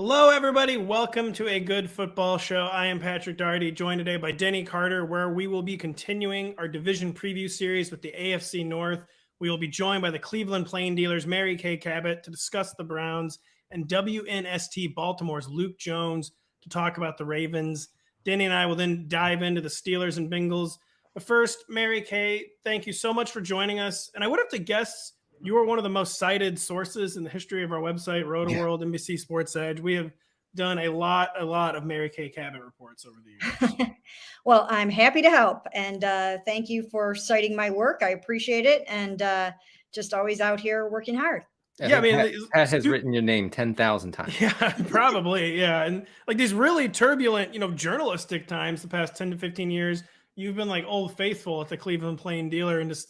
Hello, everybody. Welcome to A Good Football Show. I am Patrick Daugherty, joined today by Denny Carter, where we will be continuing our division preview series with the AFC North. We will be joined by the Cleveland Plain Dealers, Mary Kay Cabot, to discuss the Browns, and WNST Baltimore's Luke Jones to talk about the Ravens. Denny and I will then dive into the Steelers and Bengals. But first, Mary Kay, thank you so much for joining us. And I would have to guess you are one of the most cited sources in the history of our website, Roto-World, NBC Sports EDGE. We have done a lot of Mary Kay Cabot reports over the years. Well, I'm happy to help. And thank you for citing my work. I appreciate it. And just always out here working hard. I mean, Pat has written your name 10,000 times. Yeah, probably. Yeah. And like these really turbulent, journalistic times, the past 10 to 15 years, you've been like old faithful at the Cleveland Plain Dealer and just,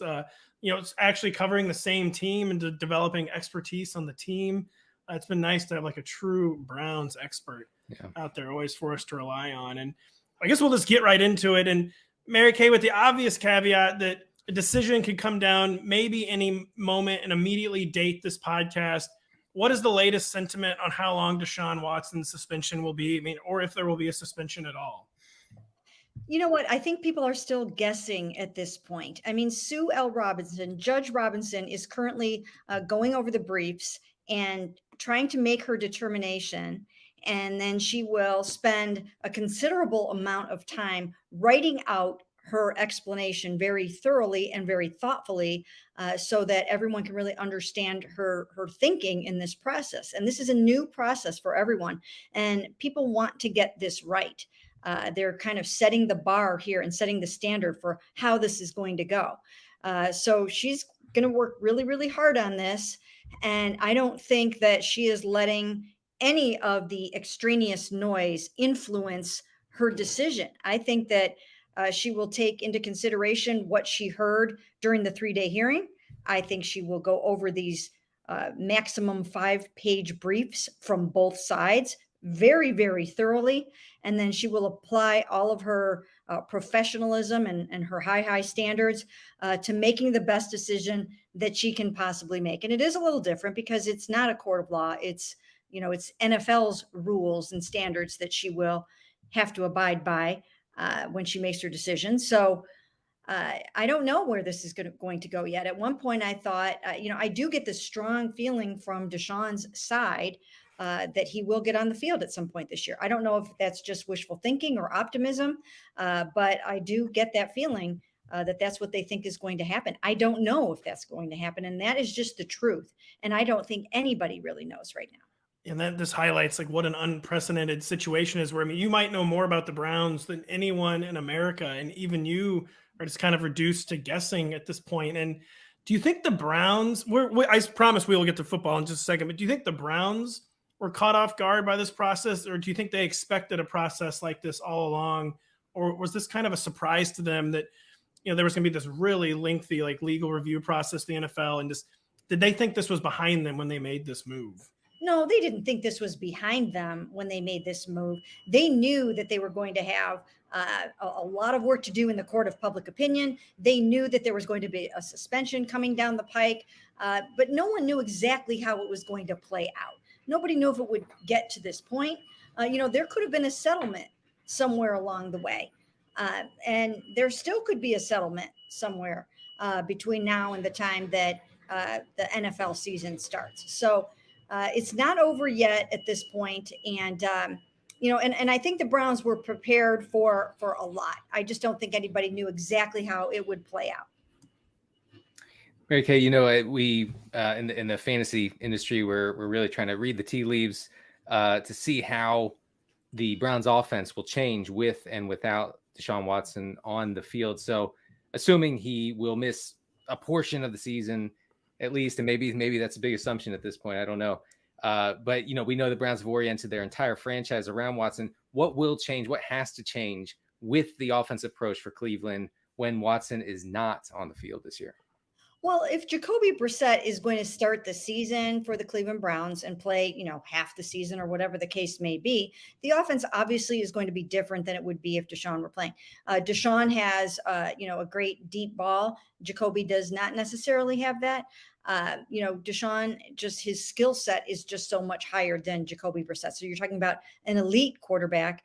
it's actually covering the same team and developing expertise on the team. It's been nice to have like a true Browns expert out there, always for us to rely on. And I guess we'll just get right into it. And Mary Kay, with the obvious caveat that a decision could come down maybe any moment and immediately date this podcast. What is the latest sentiment on how long Deshaun Watson's suspension will be? I mean, or if there will be a suspension at all? You know what? I think people are still guessing at this point. I mean, Sue L. Robinson, Judge Robinson, is currently going over the briefs and trying to make her determination. And then she will spend a considerable amount of time writing out her explanation very thoroughly and very thoughtfully so that everyone can really understand her thinking in this process. And this is a new process for everyone. And people want to get this right. They're kind of setting the bar here and setting the standard for how this is going to go. So she's going to work really, really hard on this. And I don't think that she is letting any of the extraneous noise influence her decision. I think that she will take into consideration what she heard during the 3-day hearing. I think she will go over these maximum 5-page briefs from both sides very, very thoroughly. And then she will apply all of her professionalism and her high standards to making the best decision that she can possibly make. And it is a little different because it's not a court of law. It's NFL's rules and standards that she will have to abide by when she makes her decision. So I don't know where this is going to go yet. At one point I thought, I do get this strong feeling from Deshaun's side that he will get on the field at some point this year. I don't know if that's just wishful thinking or optimism, but I do get that feeling that that's what they think is going to happen. I don't know if that's going to happen. And that is just the truth. And I don't think anybody really knows right now. And that this highlights like what an unprecedented situation is where, I mean, you might know more about the Browns than anyone in America. And even you are just kind of reduced to guessing at this point. And do you think the Browns, I promise we will get to football in just a second, but do you think the Browns were caught off guard by this process, or do you think they expected a process like this all along, or was this kind of a surprise to them that there was going to be this really lengthy like legal review process, the NFL, and just did they think this was behind them when they made this move? No, they didn't think this was behind them when they made this move. They knew that they were going to have a lot of work to do in the court of public opinion. They knew that there was going to be a suspension coming down the pike, but no one knew exactly how it was going to play out. Nobody knew if it would get to this point. There could have been a settlement somewhere along the way. And there still could be a settlement somewhere between now and the time that the NFL season starts. So it's not over yet at this point. And, and I think the Browns were prepared for a lot. I just don't think anybody knew exactly how it would play out. Mary Kay, we in the fantasy industry, we're really trying to read the tea leaves to see how the Browns offense will change with and without Deshaun Watson on the field. So assuming he will miss a portion of the season at least, and maybe that's a big assumption at this point, I don't know. But we know the Browns have oriented their entire franchise around Watson. What will change? What has to change with the offensive approach for Cleveland when Watson is not on the field this year? Well, if Jacoby Brissett is going to start the season for the Cleveland Browns and play, half the season or whatever the case may be, the offense obviously is going to be different than it would be if Deshaun were playing. Deshaun has, a great deep ball. Jacoby does not necessarily have that. Deshaun, just his skill set is just so much higher than Jacoby Brissett. So you're talking about an elite quarterback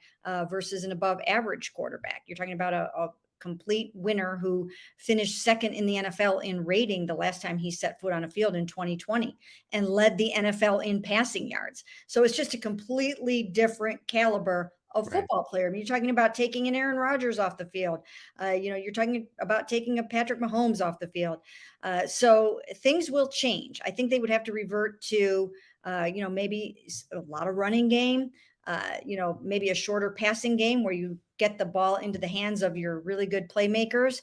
versus an above average quarterback. You're talking about a complete winner who finished second in the NFL in rating the last time he set foot on a field in 2020 and led the NFL in passing yards. So it's just a completely different caliber of football player. I mean, you're talking about taking an Aaron Rodgers off the field. You're talking about taking a Patrick Mahomes off the field. So things will change. I think they would have to revert to, maybe a lot of running game, maybe a shorter passing game where you get the ball into the hands of your really good playmakers,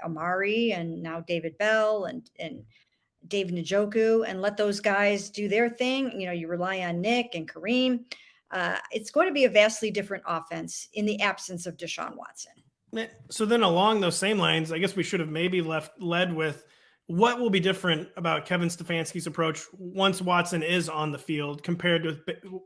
Amari and now David Bell and David Njoku, and let those guys do their thing. You rely on Nick and Kareem. It's going to be a vastly different offense in the absence of Deshaun Watson. So then along those same lines, I guess we should have maybe led with what will be different about Kevin Stefanski's approach once Watson is on the field compared to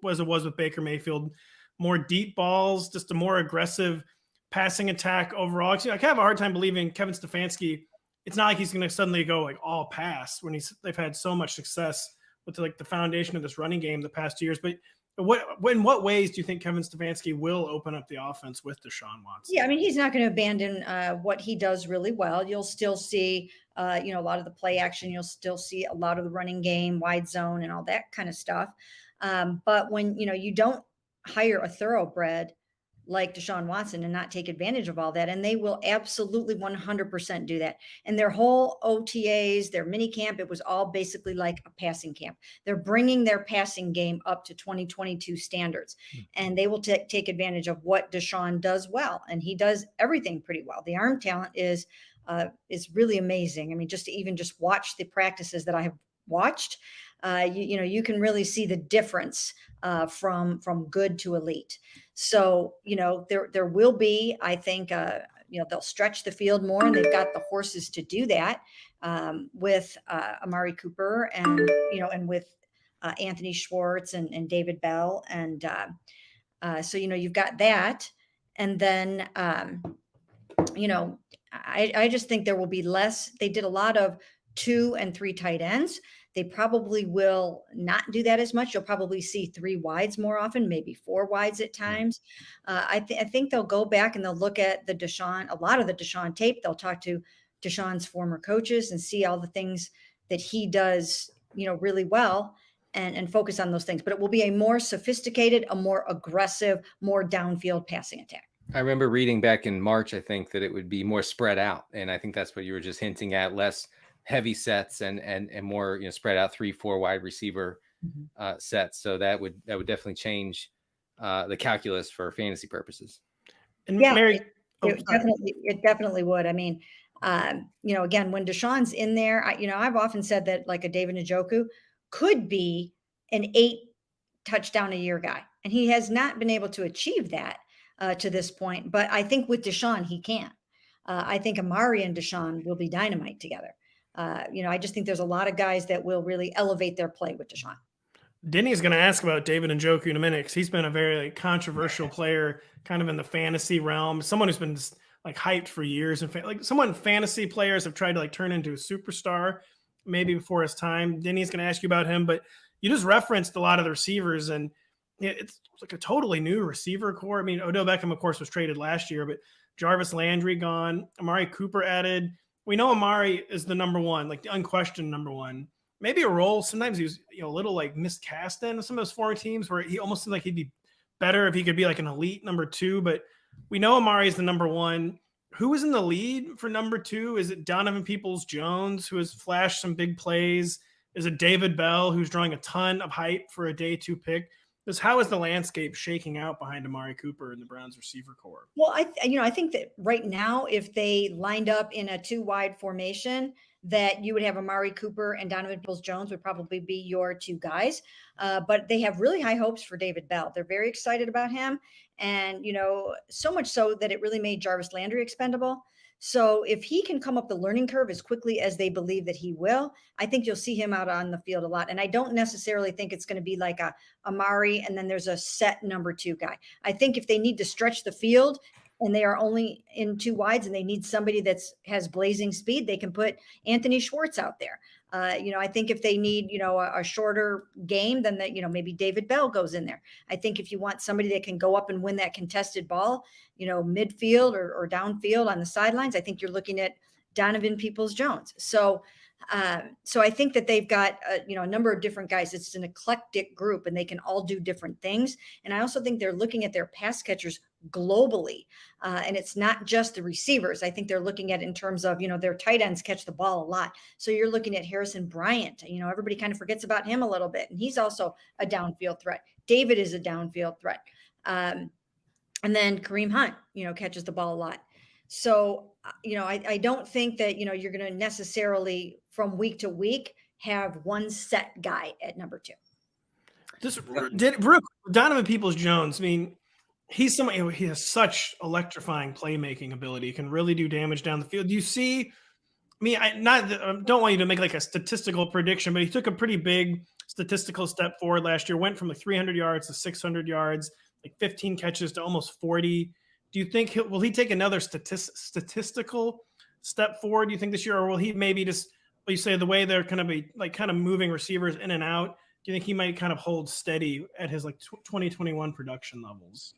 as it was with Baker Mayfield. More deep balls, just a more aggressive passing attack overall. I kind of have a hard time believing Kevin Stefanski. It's not like he's going to suddenly go like all pass when they've had so much success with the foundation of this running game the past 2 years. But in what ways do you think Kevin Stefanski will open up the offense with Deshaun Watson? Yeah, I mean, he's not going to abandon what he does really well. You'll still see, a lot of the play action. You'll still see a lot of the running game, wide zone, and all that kind of stuff. But when, you don't hire a thoroughbred like Deshaun Watson and not take advantage of all that, and they will absolutely 100% do that. And their whole OTAs, their mini camp, it was all basically like a passing camp. They're bringing their passing game up to 2022 standards, and they will take advantage of what Deshaun does well, and he does everything pretty well. The arm talent is really amazing. I mean, just to watch the practices that I have watched, you can really see the difference from good to elite. So, there will be, I think, they'll stretch the field more, and they've got the horses to do that with Amari Cooper and with Anthony Schwartz and David Bell. And so, you've got that. And then, I just think there will be less. They did a lot of 2 and 3 tight ends. They probably will not do that as much. You'll probably see 3 wides more often, maybe 4 wides at times. I think they'll go back and they'll look at a lot of the Deshaun tape. They'll talk to Deshaun's former coaches and see all the things that he does, really well, and focus on those things. But it will be a more sophisticated, a more aggressive, more downfield passing attack. I remember reading back in March, I think, that it would be more spread out. And I think that's what you were just hinting at, less heavy sets and more, spread out 3-4 wide receiver sets. So that would definitely change the calculus for fantasy purposes. And yeah, Mary, it definitely would. I mean, again, when Deshaun's in there, I've often said that like a David Njoku could be an 8 touchdown a year guy, and he has not been able to achieve that to this point. But I think with Deshaun, he can. I think Amari and Deshaun will be dynamite together. I just think there's a lot of guys that will really elevate their play with Deshaun. Denny's going to ask about David Njoku in a minute, because he's been a very controversial player kind of in the fantasy realm, someone who's been hyped for years. And someone fantasy players have tried to turn into a superstar maybe before his time. Denny's going to ask you about him, but you just referenced a lot of the receivers, and it's like a totally new receiver core. I mean, Odell Beckham, of course, was traded last year, but Jarvis Landry gone, Amari Cooper added. We know Amari is the number one, the unquestioned number one. Maybe a role. Sometimes he was, a little miscast in some of those foreign teams where he almost seemed like he'd be better if he could be an elite number 2. But we know Amari is the number 1. Who is in the lead for number 2? Is it Donovan Peoples-Jones, who has flashed some big plays? Is it David Bell, who's drawing a ton of hype for a day 2 pick? How is the landscape shaking out behind Amari Cooper and the Browns receiver core? Well, I think that right now, if they lined up in a 2-wide formation, that you would have Amari Cooper and Donovan Peoples-Jones would probably be your 2 guys. But they have really high hopes for David Bell. They're very excited about him. And, so much so that it really made Jarvis Landry expendable. So if he can come up the learning curve as quickly as they believe that he will, I think you'll see him out on the field a lot. And I don't necessarily think it's going to be like a Amari and then there's a set number 2 guy. I think if they need to stretch the field and they are only in 2 wides and they need somebody has blazing speed, they can put Anthony Schwartz out there. I think if they need, a shorter game, then that, maybe David Bell goes in there. I think if you want somebody that can go up and win that contested ball, midfield or downfield on the sidelines, I think you're looking at Donovan Peoples-Jones. So I think that they've got, a number of different guys. It's an eclectic group and they can all do different things. And I also think they're looking at their pass catchers globally. And it's not just the receivers. I think they're looking at it in terms of, their tight ends catch the ball a lot. So you're looking at Harrison Bryant, everybody kind of forgets about him a little bit. And he's also a downfield threat. David is a downfield threat. And then Kareem Hunt, catches the ball a lot. So, I don't think that, you're going to necessarily from week to week have one set guy at number 2. Donovan Peoples-Jones, I mean, he's somebody, he has such electrifying playmaking ability. He can really do damage down the field. Do you see, I don't want you to make like a statistical prediction, but he took a pretty big statistical step forward last year, went from like 300 yards to 600 yards, like 15 catches to almost 40. Do you think will he take another statistical step forward, do you think, this year? Or will he maybe just, you say the way they're going to be like kind of moving receivers in and out, do you think he might kind of hold steady at his like 2021 production levels?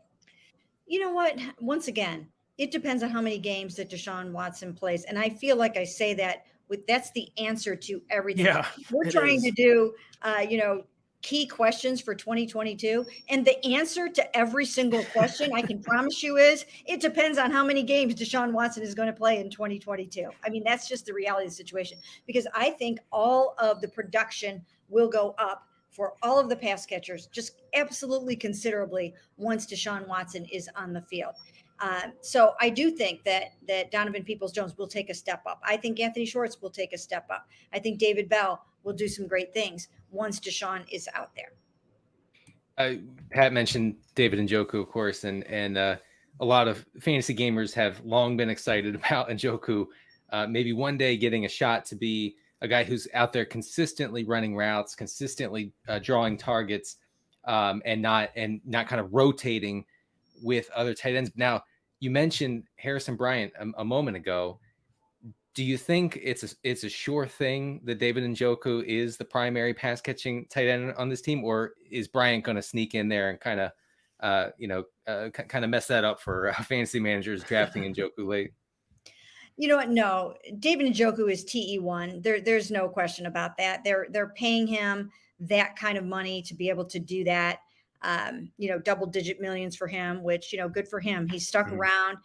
You know what? Once again, it depends on how many games that Deshaun Watson plays. And I feel like I say that that's the answer to everything. Yeah, we're trying to do, key questions for 2022. And the answer to every single question, I can promise you, is it depends on how many games Deshaun Watson is going to play in 2022. I mean, that's just the reality of the situation, because I think all of the production will go up for all of the pass catchers, just absolutely considerably once Deshaun Watson is on the field. So I do think that Donovan Peoples-Jones will take a step up. I think Anthony Schwartz will take a step up. I think David Bell will do some great things once Deshaun is out there. Pat mentioned David Njoku, of course, and a lot of fantasy gamers have long been excited about Njoku maybe one day getting a shot to be a guy who's out there consistently running routes, consistently drawing targets, and not kind of rotating with other tight ends. Now, you mentioned Harrison Bryant a moment ago. Do you think it's a sure thing that David Njoku is the primary pass catching tight end on this team, or is Bryant going to sneak in there and kind of mess that up for fantasy managers drafting Njoku late? You know what? No, David Njoku is TE1. There's no question about that. They're paying him that kind of money to be able to do that. Double-digit millions for him, which, good for him. He stuck around.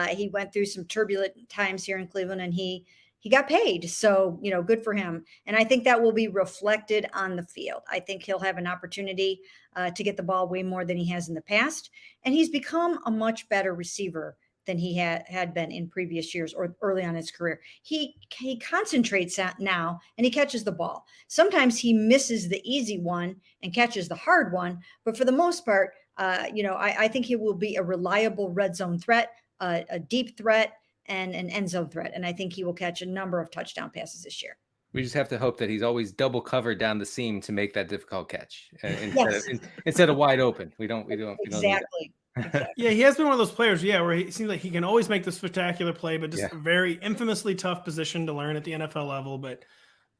He went through some turbulent times here in Cleveland, and he got paid. So, good for him. And I think that will be reflected on the field. I think he'll have an opportunity to get the ball way more than he has in the past. And he's become a much better receiver than he had been in previous years or early on in his career. He concentrates now and he catches the ball. Sometimes he misses the easy one and catches the hard one, but for the most part, I think he will be a reliable red zone threat, a deep threat, and an end zone threat. And I think he will catch a number of touchdown passes this year. We just have to hope that he's always double covered down the seam to make that difficult catch instead of wide open. We don't exactly. Yeah, he has been one of those players, where he seems like he can always make the spectacular play, but just a very infamously tough position to learn at the NFL level. But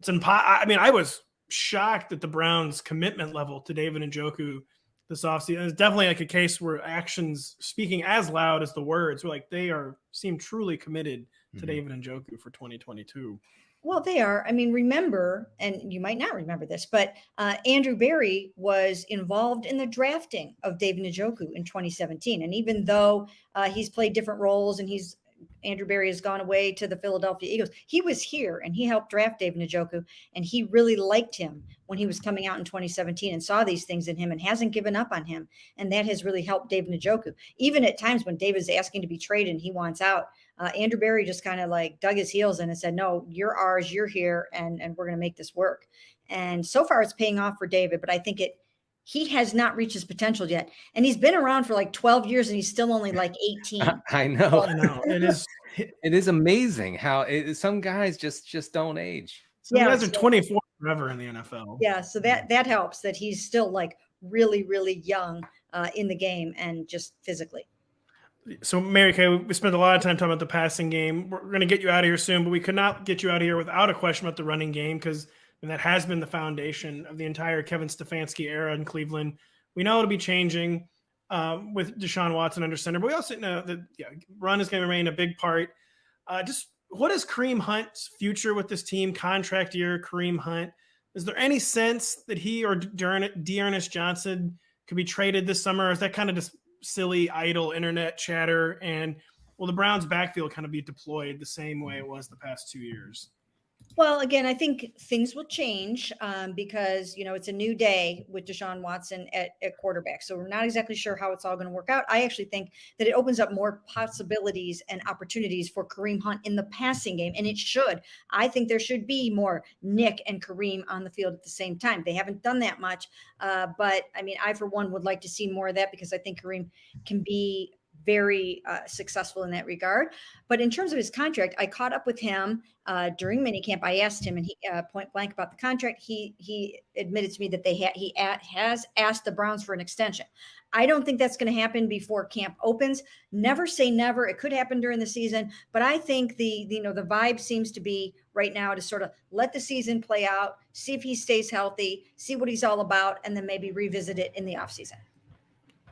it's I was shocked at the Browns' commitment level to David Njoku this offseason. It's definitely like a case where actions speaking as loud as the words. We're like, they seem truly committed to David Njoku for 2022. Well, they are. I mean, remember, and you might not remember this, but Andrew Berry was involved in the drafting of David Njoku in 2017. And even though he's played different roles and Andrew Berry has gone away to the Philadelphia Eagles, he was here and he helped draft David Njoku, and he really liked him when he was coming out in 2017 and saw these things in him and hasn't given up on him. And that has really helped David Njoku. Even at times when David's asking to be traded and he wants out, Andrew Berry just kind of like dug his heels in and said, no, you're ours, you're here, and we're going to make this work. And so far it's paying off for David, but I think he has not reached his potential yet. And he's been around for like 12 years and he's still only like 18. I know. I know. It is amazing how some guys just don't age. Some guys are 24 forever in the NFL. Yeah. So that helps that he's still like really, really young in the game and just physically. So, Mary Kay, we spent a lot of time talking about the passing game. We're going to get you out of here soon, but we could not get you out of here without a question about the running game, because that has been the foundation of the entire Kevin Stefanski era in Cleveland. We know it'll be changing with Deshaun Watson under center, but we also know that run is going to remain a big part. Just what is Kareem Hunt's future with this team? Contract year, Kareem Hunt. Is there any sense that he or Dearness Johnson could be traded this summer? Or is that kind of just silly, idle internet chatter? And will the Browns backfield kind of be deployed the same way it was the past 2 years? Well, again, I think things will change because, it's a new day with Deshaun Watson at quarterback. So we're not exactly sure how it's all going to work out. I actually think that it opens up more possibilities and opportunities for Kareem Hunt in the passing game, and it should. I think there should be more Nick and Kareem on the field at the same time. They haven't done that much, but I mean, I, for one, would like to see more of that because I think Kareem can be very successful in that regard. But in terms of his contract, I caught up with him during minicamp. I asked him, and he point blank about the contract. He admitted to me that he has asked the Browns for an extension. I don't think that's going to happen before camp opens. Never say never. It could happen during the season, but I think the vibe seems to be right now to sort of let the season play out, see if he stays healthy, see what he's all about, and then maybe revisit it in the offseason.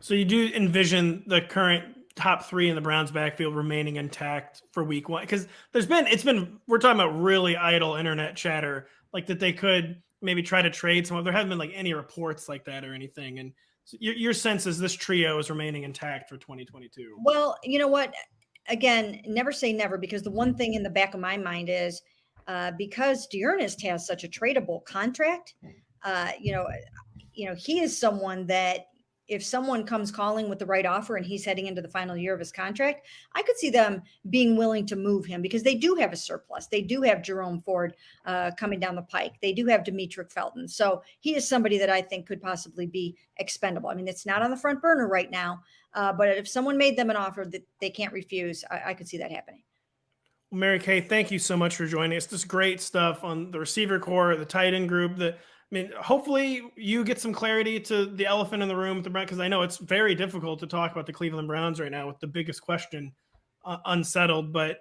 So you do envision the current top three in the Browns backfield remaining intact for week one? Because we're talking about really idle internet chatter, like that they could maybe try to trade someone. There haven't been like any reports like that or anything. And so your sense is this trio is remaining intact for 2022. Well, you know what? Again, never say never, because the one thing in the back of my mind is because Dearness has such a tradable contract, he is someone that, if someone comes calling with the right offer and he's heading into the final year of his contract, I could see them being willing to move him because they do have a surplus. They do have Jerome Ford coming down the pike. They do have Demetric Felton. So he is somebody that I think could possibly be expendable. I mean, it's not on the front burner right now, but if someone made them an offer that they can't refuse, I could see that happening. Well, Mary Kay, thank you so much for joining us. This great stuff on the receiver core, the tight end group, hopefully you get some clarity to the elephant in the room with the Browns, because I know it's very difficult to talk about the Cleveland Browns right now with the biggest question unsettled. But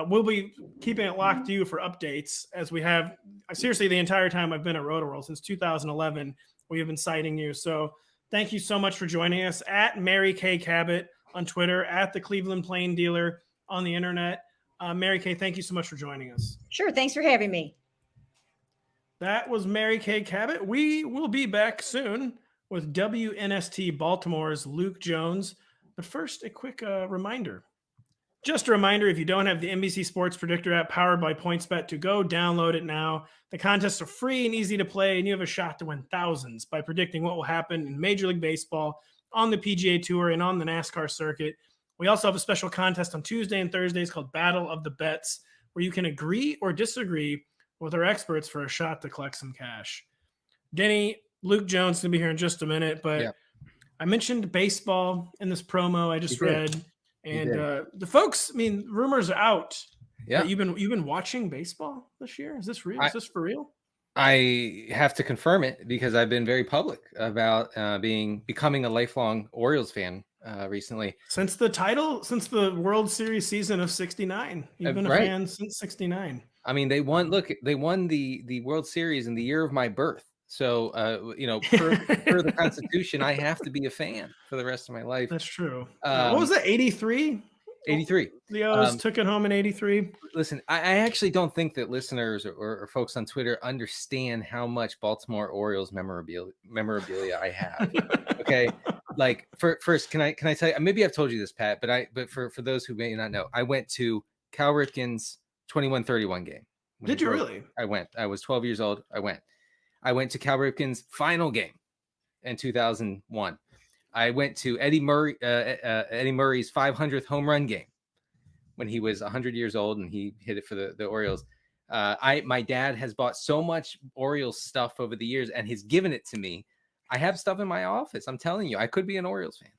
we'll be keeping it locked to you for updates, as we have seriously the entire time I've been at Roto-World since 2011. We have been citing you. So thank you so much for joining us at Mary Kay Cabot on Twitter, at the Cleveland Plain Dealer on the internet. Mary Kay, thank you so much for joining us. Sure. Thanks for having me. That was Mary Kay Cabot. We will be back soon with WNST Baltimore's Luke Jones. But first, a quick reminder. Just a reminder, if you don't have the NBC Sports Predictor app powered by PointsBet, to go download it now. The contests are free and easy to play, and you have a shot to win thousands by predicting what will happen in Major League Baseball, on the PGA Tour, and on the NASCAR circuit. We also have a special contest on Tuesday and Thursdays called Battle of the Bets, where you can agree or disagree with our experts for a shot to collect some cash. Denny, Luke Jones will be here in just a minute, but I mentioned baseball in this promo I just read, and the folks, rumors are out. Yeah, you've been watching baseball this year. Is this real? Is this for real? I have to confirm it because I've been very public about becoming a lifelong Orioles fan recently. Since the World Series season of '69, you've been a fan since '69. I mean, they won the World Series in the year of my birth. So, per the Constitution, I have to be a fan for the rest of my life. That's true. What was that? 83? 83. The O's took it home in 83. Listen, I actually don't think that listeners or folks on Twitter understand how much Baltimore Orioles memorabilia I have. Okay. Like first, can I tell you, maybe I've told you this, Pat, but for those who may not know, I went to Cal Ripken's 21-31 game. Did you really? I went. I was 12 years old. I went to Cal Ripken's final game in 2001. I went to Eddie Murray's 500th home run game when he was 100 years old and he hit it for the Orioles. My dad has bought so much Orioles stuff over the years and has given it to me. I have stuff in my office. I'm telling you, I could be an Orioles fan.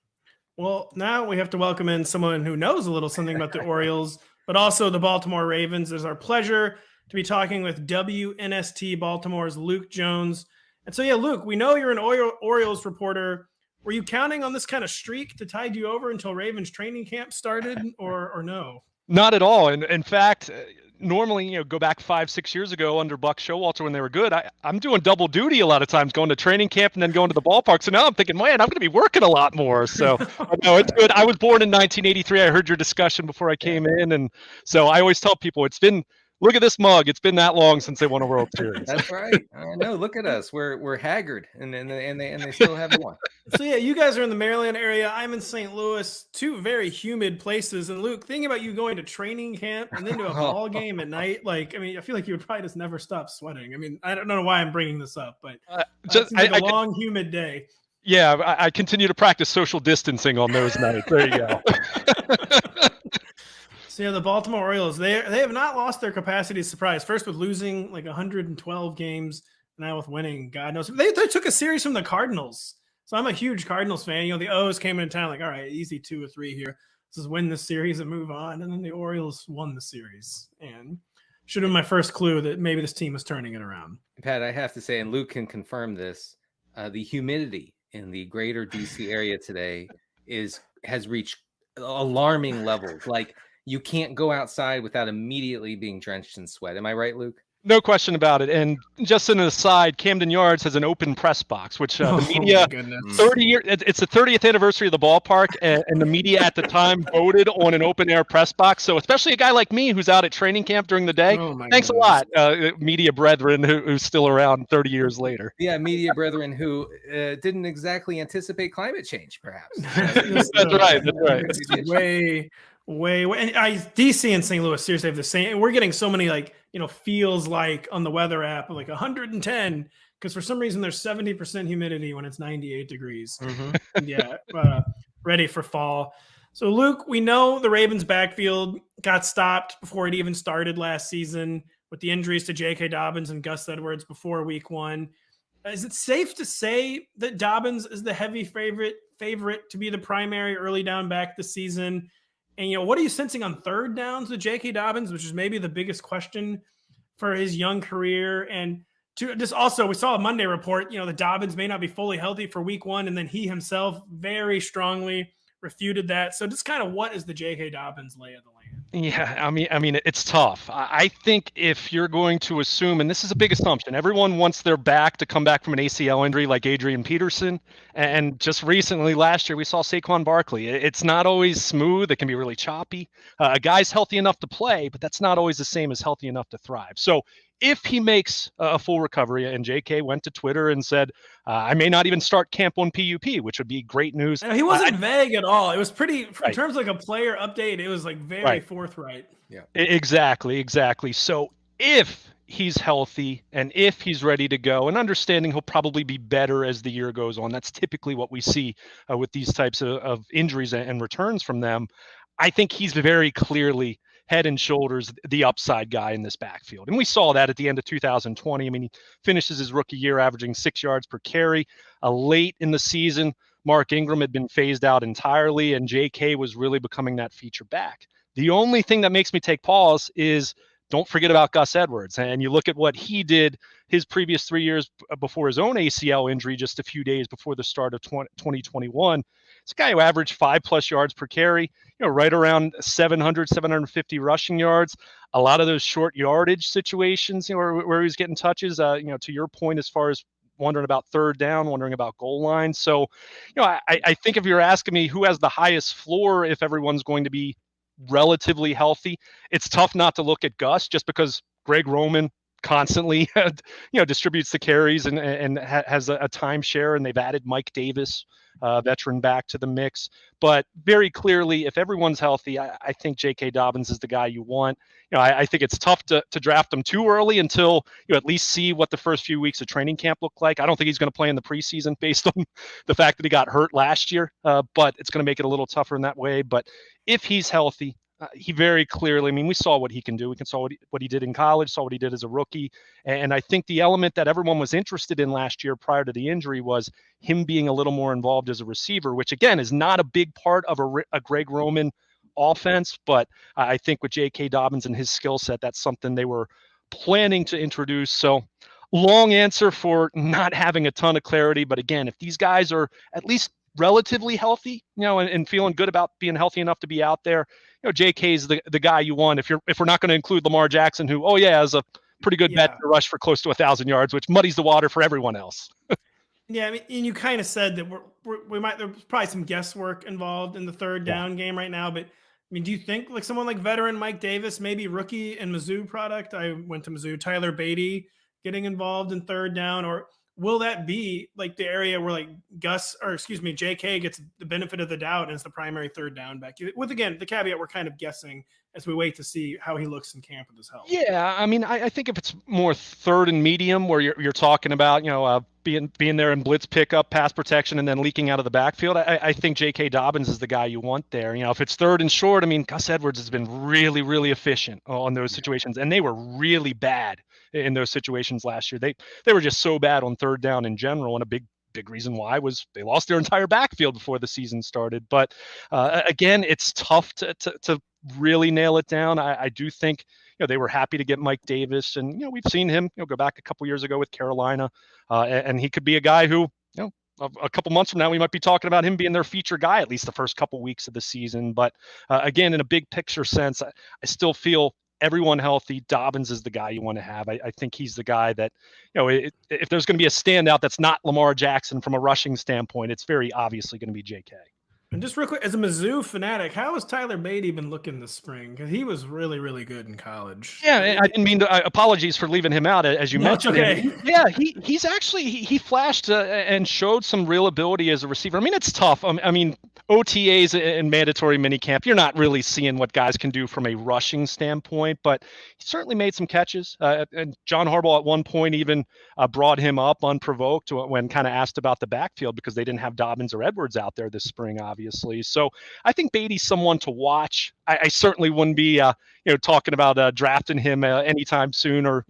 Well, now we have to welcome in someone who knows a little something about the Orioles, but also the Baltimore Ravens. It's our pleasure to be talking with WNST Baltimore's Luke Jones. And so, yeah, Luke, we know you're an Orioles reporter. Were you counting on this kind of streak to tide you over until Ravens training camp started, or no? Not at all. And in fact, normally, go back 5-6 years ago under Buck Showalter when they were good, I'm doing double duty a lot of times, going to training camp and then going to the ballpark. So now I'm thinking, man, I'm going to be working a lot more. So no, it's good. I was born in 1983. I heard your discussion before I came in. And so I always tell people look at this mug. It's been that long since they won a World Series. That's right. I know. Look at us. We're haggard, and they still haven't won. So yeah, you guys are in the Maryland area. I'm in St. Louis, two very humid places. And Luke, thinking about you going to training camp and then to a ball game at night, I feel like you would probably just never stop sweating. I mean, I don't know why I'm bringing this up, but just like a long, humid day. Yeah, I continue to practice social distancing on those nights. There you go. So yeah, the Baltimore Orioles, they have not lost their capacity to surprise. First with losing 112 games, now with winning, God knows. They took a series from the Cardinals. So I'm a huge Cardinals fan. The O's came into town all right, easy 2 or 3 here. Let's just win this series and move on. And then the Orioles won the series. And should have been my first clue that maybe this team is turning it around. Pat, I have to say, and Luke can confirm this, the humidity in the greater DC area today has reached alarming levels. You can't go outside without immediately being drenched in sweat. Am I right, Luke? No question about it. And just an aside, Camden Yards has an open press box, which the media, 30 years, it's the 30th anniversary of the ballpark, and the media at the time voted on an open air press box. So especially a guy like me who's out at training camp during the day, thanks a lot, media brethren who's still around 30 years later. Yeah, media brethren who didn't exactly anticipate climate change, perhaps. That's right. Way. And DC and St. Louis seriously have the same. We're getting so many feels like on the weather app 110 because for some reason there's 70% humidity when it's 98 degrees. Mm-hmm. Yeah, ready for fall. So Luke, we know the Ravens backfield got stopped before it even started last season with the injuries to J.K. Dobbins and Gus Edwards before week 1. Is it safe to say that Dobbins is the heavy favorite to be the primary early down back this season? And, what are you sensing on third downs with J.K. Dobbins, which is maybe the biggest question for his young career? And just also, we saw a Monday report, that Dobbins may not be fully healthy for week 1. And then he himself very strongly refuted that. So just kind of what is the J.K. Dobbins lay of the land? Yeah, I mean, it's tough. I think if you're going to assume, and this is a big assumption, everyone wants their back to come back from an ACL injury like Adrian Peterson. And just recently, last year, we saw Saquon Barkley. It's not always smooth. It can be really choppy. A guy's healthy enough to play, but that's not always the same as healthy enough to thrive. So if he makes a full recovery, and J.K. went to Twitter and said, I may not even start camp on PUP, which would be great news. He wasn't vague at all. It was pretty, in terms of a player update, it was very forthright. Yeah, exactly. So if he's healthy and if he's ready to go, and understanding he'll probably be better as the year goes on, that's typically what we see with these types of injuries and returns from them. I think he's very clearly head and shoulders the upside guy in this backfield. And we saw that at the end of 2020. I mean, he finishes his rookie year averaging 6 yards per carry. Late in the season, Mark Ingram had been phased out entirely, and J.K. was really becoming that feature back. The only thing that makes me take pause is don't forget about Gus Edwards. And you look at what he did his previous 3 years before his own ACL injury, just a few days before the start of 2021. It's a guy who averaged 5+ yards per carry, right around 750 rushing yards. A lot of those short yardage situations, where he was getting touches, to your point, as far as wondering about third down, wondering about goal line. So, I think if you're asking me who has the highest floor, if everyone's going to be relatively healthy, it's tough not to look at Gus just because Greg Roman constantly, distributes the carries and has a timeshare, and they've added Mike Davis, veteran, back to the mix. But very clearly, if everyone's healthy, I think J.K. Dobbins is the guy you want. I think it's tough to draft him too early until you at least see what the first few weeks of training camp look like. I don't think he's going to play in the preseason based on the fact that he got hurt last year, but it's going to make it a little tougher in that way. But if he's healthy, he very clearly, I mean, we saw what he can do. We saw what he did in college, saw what he did as a rookie. And I think the element that everyone was interested in last year prior to the injury was him being a little more involved as a receiver, which again is not a big part of a Greg Roman offense. But I think with J.K. Dobbins and his skill set, that's something they were planning to introduce. So long answer for not having a ton of clarity. But again, if these guys are at least relatively healthy, and feeling good about being healthy enough to be out there, J.K. is the guy you want. If we're not going to include Lamar Jackson, who, has a pretty good bet to rush for close to 1,000 yards, which muddies the water for everyone else. Yeah, I mean, and you kind of said that there's probably some guesswork involved in the third down game right now, but I mean, do you think like someone like veteran Mike Davis, maybe rookie and Mizzou product? I went to Mizzou, Tyler Beatty getting involved in third down, or will that be like the area where like J.K. gets the benefit of the doubt and is the primary third down back? With, again, the caveat we're kind of guessing as we wait to see how he looks in camp with his health. Yeah, I mean, I think if it's more third and medium where you're talking about, being there in blitz pickup, pass protection, and then leaking out of the backfield, I think J.K. Dobbins is the guy you want there. If it's third and short, I mean, Gus Edwards has been really, really efficient on those situations, and they were really bad in those situations last year. They were just so bad on third down in general, and a big reason why was they lost their entire backfield before the season started. But again, it's tough to really nail it down. I do think they were happy to get Mike Davis, and we've seen him go back a couple years ago with Carolina, and he could be a guy who a couple months from now we might be talking about him being their feature guy at least the first couple weeks of the season. But again, in a big picture sense, I still feel everyone healthy, Dobbins is the guy you want to have. I think he's the guy that, if there's going to be a standout that's not Lamar Jackson from a rushing standpoint, it's very obviously going to be J.K. And just real quick, as a Mizzou fanatic, how has Tyler Beatty been looking this spring? Because he was really, really good in college. Yeah, I didn't mean to. Apologies for leaving him out, as you mentioned. Okay. Yeah, he's actually he flashed and showed some real ability as a receiver. I mean, it's tough. I mean, OTAs and mandatory minicamp, you're not really seeing what guys can do from a rushing standpoint, but he certainly made some catches. And John Harbaugh at one point even brought him up unprovoked when kind of asked about the backfield because they didn't have Dobbins or Edwards out there this spring, obviously. So I think Beatty's someone to watch. I certainly wouldn't be, talking about drafting him anytime soon or,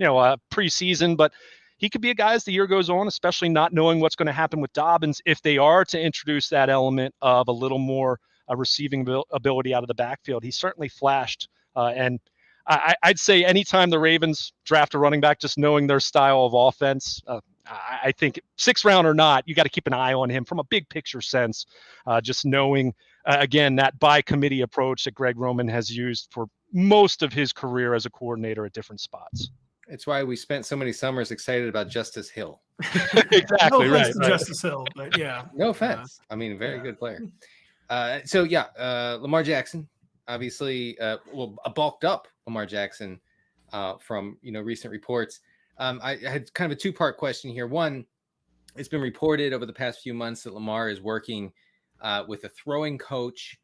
preseason, but he could be a guy as the year goes on, especially not knowing what's going to happen with Dobbins if they are to introduce that element of a little more receiving ability out of the backfield. He certainly flashed. And I'd say anytime the Ravens draft a running back, just knowing their style of offense, I think 6th round or not, you got to keep an eye on him from a big picture sense, just knowing, again, that by committee approach that Greg Roman has used for most of his career as a coordinator at different spots. It's why we spent so many summers excited about Justice Hill. Exactly. No offense right. to Justice Hill, but yeah. No offense. I mean, very good player. Lamar Jackson, obviously, a bulked up Lamar Jackson from, recent reports. I had kind of a 2-part question here. One, it's been reported over the past few months that Lamar is working with a throwing coach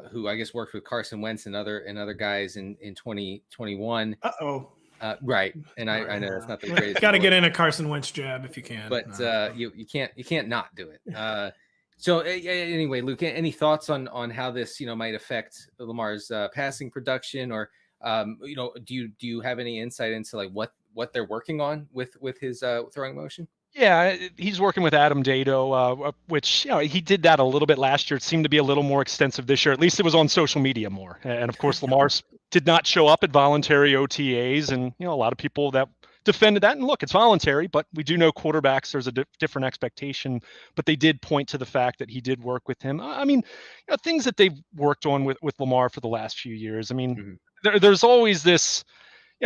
who I guess worked with Carson Wentz and other guys in 2021. Uh-oh. Right. And I know that's not the greatest. Got to get in a Carson Wentz jab if you can. But you can't not do it. So anyway, Luke, any thoughts on how this, might affect Lamar's passing production, or do you have any insight into like what they're working on with his throwing motion? Yeah, he's working with Adam Dado, which he did that a little bit last year. It seemed to be a little more extensive this year. At least it was on social media more. And of course, Lamar did not show up at voluntary OTAs, and a lot of people that defended that. And look, it's voluntary, but we do know quarterbacks, there's a different expectation. But they did point to the fact that he did work with him. I mean, things that they've worked on with Lamar for the last few years. I mean, there's always this.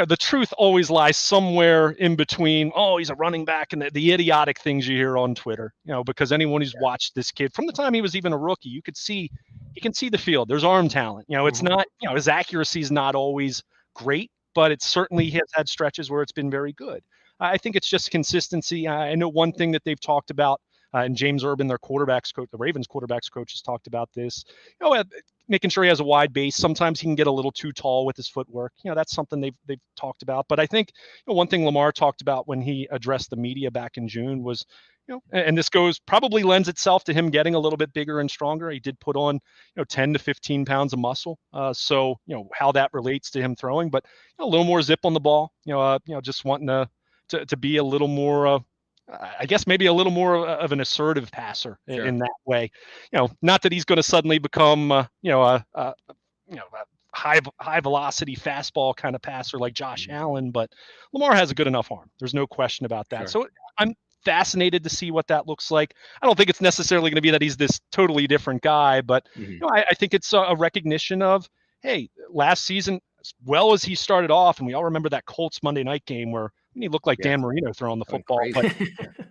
The truth always lies somewhere in between. Oh, he's a running back, and the idiotic things you hear on Twitter. Because anyone who's watched this kid from the time he was even a rookie, you can see the field. There's arm talent. It's not. His accuracy is not always great, but it certainly has had stretches where it's been very good. I think it's just consistency. I know one thing that they've talked about, and James Urban, their quarterbacks coach, the Ravens quarterbacks coach, has talked about this. making sure he has a wide base. Sometimes he can get a little too tall with his footwork. That's something they've talked about. But I think one thing Lamar talked about when he addressed the media back in June was, and this probably lends itself to him getting a little bit bigger and stronger. He did put on, 10 to 15 pounds of muscle. So, how that relates to him throwing, but a little more zip on the ball, just wanting to be a little more, I guess maybe a little more of an assertive passer in that way. Not that he's going to suddenly become, a high velocity fastball kind of passer like Josh Allen, but Lamar has a good enough arm. There's no question about that. So I'm fascinated to see what that looks like. I don't think it's necessarily going to be that he's this totally different guy, but I think it's a recognition of, hey, last season, as well as he started off, and we all remember that Colts Monday night game where he looked like Dan Marino throwing the football. But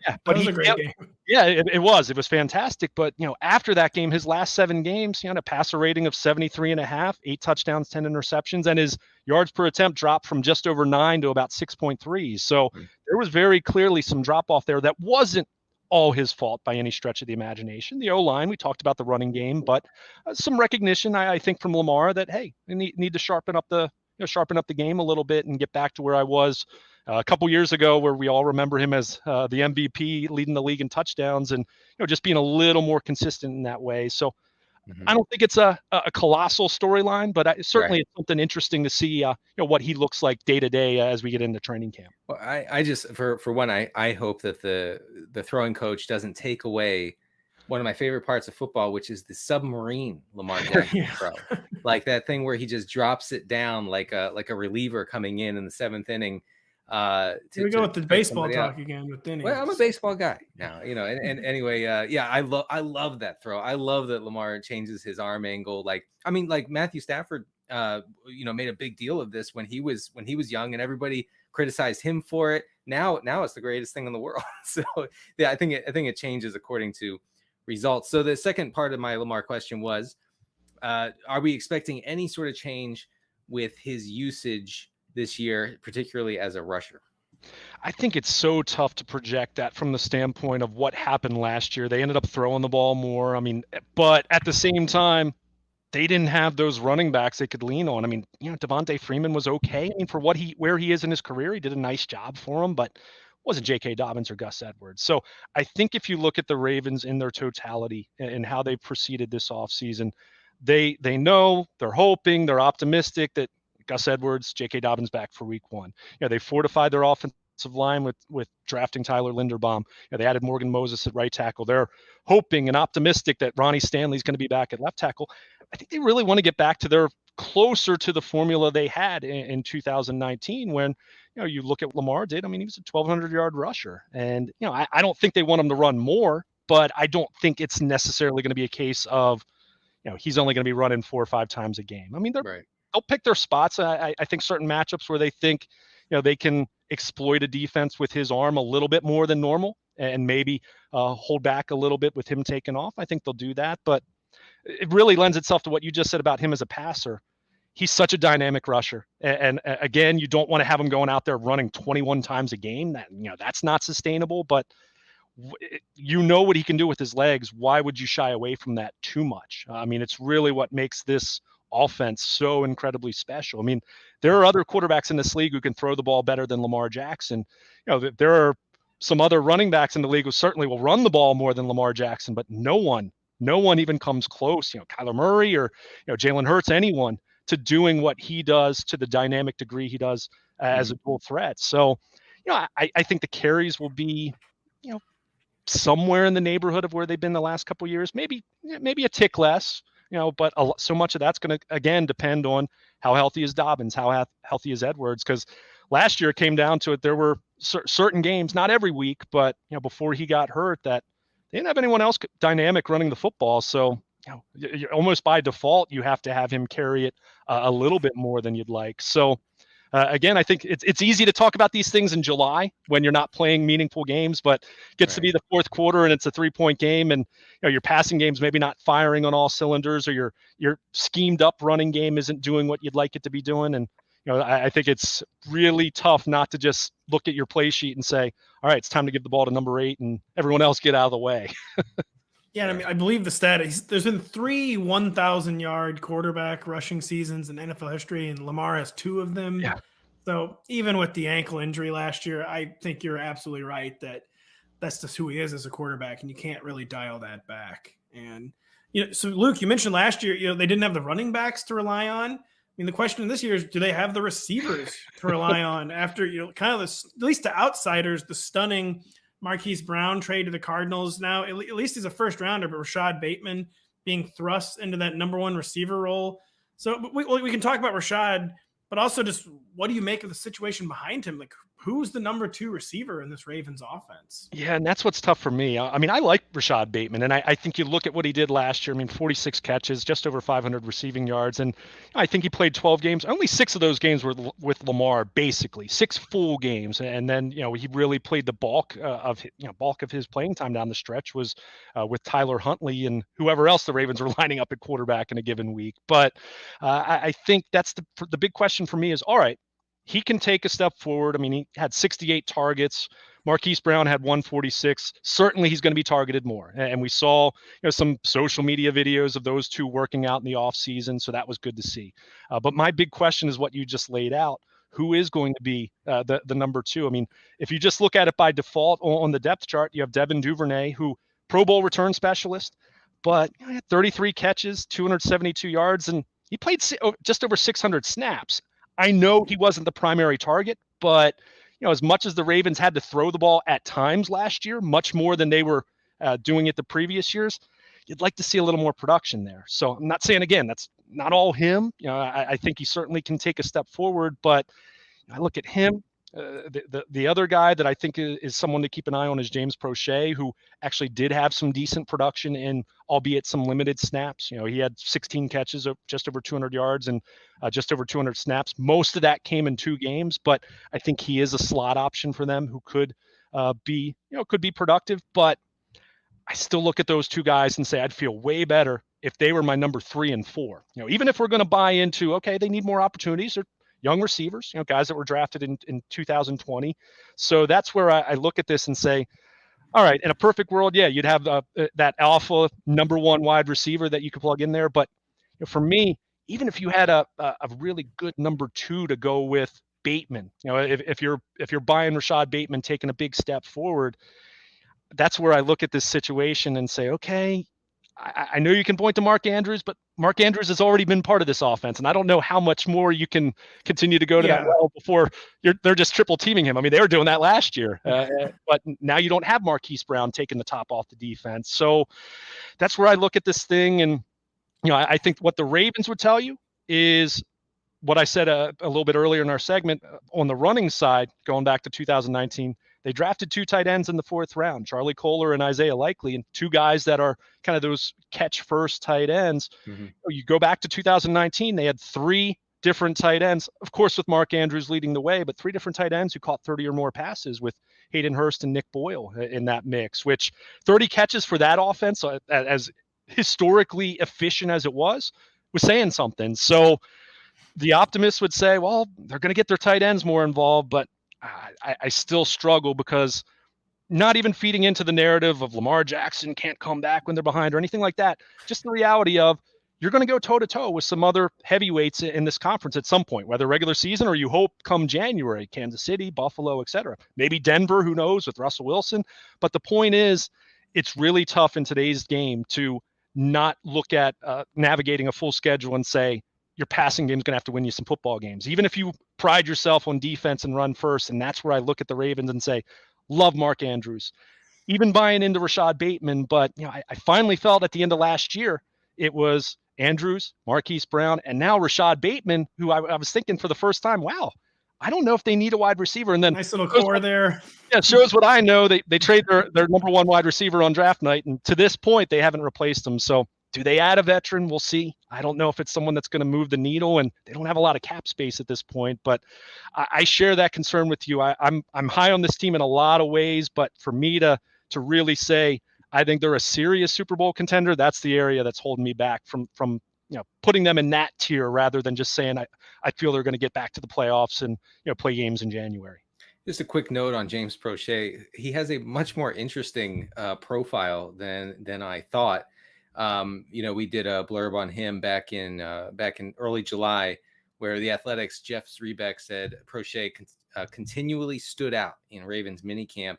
that was a great game. Yeah, it was fantastic. But after that game, his last 7 games, he had a passer rating of 73.5, 8 touchdowns, 10 interceptions, and his yards per attempt dropped from just over 9 to about 6.3. So there was very clearly some drop off there that wasn't all his fault by any stretch of the imagination. The O-line, we talked about the running game, but some recognition, I think, from Lamar that, hey, we need to sharpen up the game a little bit and get back to where I was a couple years ago, where we all remember him as the MVP, leading the league in touchdowns, and just being a little more consistent in that way. So I don't think it's a colossal storyline, but certainly it's something interesting to see what he looks like day to day as we get into training camp. Well, I just for one, I hope that the throwing coach doesn't take away one of my favorite parts of football, which is the submarine Lamar Jackson throw, like that thing where he just drops it down like a reliever coming in the 7th inning. Here we go with the baseball talk again with Denny. Well, I'm a baseball guy now, and anyway, I love that throw. I love that Lamar changes his arm angle. Like Matthew Stafford, made a big deal of this when he was young, and everybody criticized him for it. Now it's the greatest thing in the world. So yeah, I think it changes according to results. So the second part of my Lamar question was, are we expecting any sort of change with his usage this year, particularly as a rusher? I think it's so tough to project that from the standpoint of what happened last year. They ended up throwing the ball more. But at the same time, they didn't have those running backs they could lean on. Devontae Freeman was okay. For where he is in his career, he did a nice job for him, but wasn't J.K. Dobbins or Gus Edwards. So I think if you look at the Ravens in their totality and how they proceeded this offseason, they know, they're hoping, they're optimistic that Gus Edwards, J.K. Dobbins back for week 1. They fortified their offensive line with drafting Tyler Linderbaum. They added Morgan Moses at right tackle. They're hoping and optimistic that Ronnie Stanley's going to be back at left tackle. I think they really want to get back to their closer to the formula they had in 2019 when, you look at what Lamar did. He was a 1,200-yard rusher. And, I don't think they want him to run more, but I don't think it's necessarily going to be a case of, he's only going to be running 4 or 5 times a game. They'll pick their spots. I think certain matchups where they think, they can exploit a defense with his arm a little bit more than normal and maybe hold back a little bit with him taking off. I think they'll do that. But it really lends itself to what you just said about him as a passer. He's such a dynamic rusher. And again, you don't want to have him going out there running 21 times a game. That's not sustainable. But what he can do with his legs. Why would you shy away from that too much? It's really what makes this offense so incredibly special. There are other quarterbacks in this league who can throw the ball better than Lamar Jackson. There are some other running backs in the league who certainly will run the ball more than Lamar Jackson, but no one even comes close. Kyler Murray or Jalen Hurts, anyone, to doing what he does to the dynamic degree he does as a dual threat. So, I think the carries will be, somewhere in the neighborhood of where they've been the last couple of years, maybe a tick less. But so much of that's going to, again, depend on how healthy is Dobbins, how healthy is Edwards. Because last year it came down to it. There were certain games, not every week, but before he got hurt, that they didn't have anyone else dynamic running the football. So almost by default, you have to have him carry it a little bit more than you'd like. So again, I think it's easy to talk about these things in July when you're not playing meaningful games, but it gets to be the fourth quarter and it's a 3-point game, and your passing game's maybe not firing on all cylinders, or your schemed up running game isn't doing what you'd like it to be doing. And I think it's really tough not to just look at your play sheet and say, all right, it's time to give the ball to number 8 and everyone else get out of the way. Yeah, I mean, I believe the stat is there's been 3 1,000-yard quarterback rushing seasons in NFL history, and Lamar has 2 of them. Yeah. So even with the ankle injury last year, I think you're absolutely right that that's just who he is as a quarterback, and you can't really dial that back. And so Luke, you mentioned last year, they didn't have the running backs to rely on. I mean, the question this year is, do they have the receivers to rely on after kind of at least to outsiders, the stunning Marquise Brown trade to the Cardinals? Now, at least he's a first rounder, but Rashad Bateman being thrust into that number 1 receiver role. So we can talk about Rashad, but also just what do you make of the situation behind him? Like, who's the number 2 receiver in this Ravens offense? Yeah, and that's what's tough for me. I mean, I like Rashad Bateman, and I think you look at what he did last year. I mean, 46 catches, just over 500 receiving yards, and I think he played 12 games. Only 6 of those games were with Lamar, basically 6 full games, and then he really played the bulk of his playing time down the stretch was with Tyler Huntley and whoever else the Ravens were lining up at quarterback in a given week. But I think that's the big question for me is, all right, he can take a step forward. I mean, he had 68 targets. Marquise Brown had 146. Certainly he's going to be targeted more. And we saw some social media videos of those two working out in the offseason, so that was good to see. But my big question is what you just laid out. Who is going to be the number 2? I mean, if you just look at it by default on the depth chart, you have Devin Duvernay, who Pro Bowl return specialist, but he had 33 catches, 272 yards, and he played just over 600 snaps. I know he wasn't the primary target, but as much as the Ravens had to throw the ball at times last year, much more than they were doing it the previous years, you'd like to see a little more production there. So I'm not saying, again, that's not all him. I think he certainly can take a step forward, but I look at him. The other guy that I think is someone to keep an eye on is James Crochet, who actually did have some decent production in, albeit some limited snaps. He had 16 catches of just over 200 yards and just over 200 snaps. Most of that came in 2 games, but I think he is a slot option for them who could be productive. But I still look at those 2 guys and say I'd feel way better if they were my number 3 and 4. Even if we're going to buy into, okay, they need more opportunities, or young receivers, guys that were drafted in 2020. So that's where I look at this and say, all right, in a perfect world, yeah, you'd have that alpha number 1 wide receiver that you could plug in there. But for me, even if you had a really good number 2 to go with Bateman, if you're buying Rashad Bateman taking a big step forward, that's where I look at this situation and say, okay, I know you can point to Mark Andrews, but Mark Andrews has already been part of this offense, and I don't know how much more you can continue to go to that well before they're just triple teaming him. I mean, they were doing that last year, but now you don't have Marquise Brown taking the top off the defense. So that's where I look at this thing, and I think what the Ravens would tell you is what I said a little bit earlier in our segment on the running side, going back to 2019. They drafted 2 tight ends in the 4th round, Charlie Kolar and Isaiah Likely, and 2 guys that are kind of those catch-first tight ends. Mm-hmm. You go back to 2019, they had 3 different tight ends, of course, with Mark Andrews leading the way, but 3 different tight ends who caught 30 or more passes with Hayden Hurst and Nick Boyle in that mix, which 30 catches for that offense, as historically efficient as it was saying something. So the optimists would say, well, they're going to get their tight ends more involved, but I still struggle because not even feeding into the narrative of Lamar Jackson can't come back when they're behind or anything like that. Just the reality of you're going to go toe-to-toe with some other heavyweights in this conference at some point, whether regular season or you hope come January, Kansas City, Buffalo, etc. Maybe Denver, who knows, with Russell Wilson. But the point is, it's really tough in today's game to not look at navigating a full schedule and say, your passing game is going to have to win you some football games, even if you pride yourself on defense and run first. And that's where I look at the Ravens and say, love Mark Andrews, even buying into Rashad Bateman. But I finally felt at the end of last year, it was Andrews, Marquise Brown, and now Rashad Bateman, who I was thinking for the first time, wow, I don't know if they need a wide receiver. And then nice little core there. Yeah, it shows what I know. They trade their number 1 wide receiver on draft night. And to this point, they haven't replaced him. So do they add a veteran? We'll see. I don't know if it's someone that's going to move the needle, and they don't have a lot of cap space at this point. But I share that concern with you. I'm high on this team in a lot of ways, but for me to really say I think they're a serious Super Bowl contender, that's the area that's holding me back from putting them in that tier rather than just saying I feel they're going to get back to the playoffs and play games in January. Just a quick note on James Prochet. He has a much more interesting profile than I thought. We did a blurb on him back in early July, where the Athletics' Jeff Zrebeck said Prochet continually stood out in Ravens minicamp.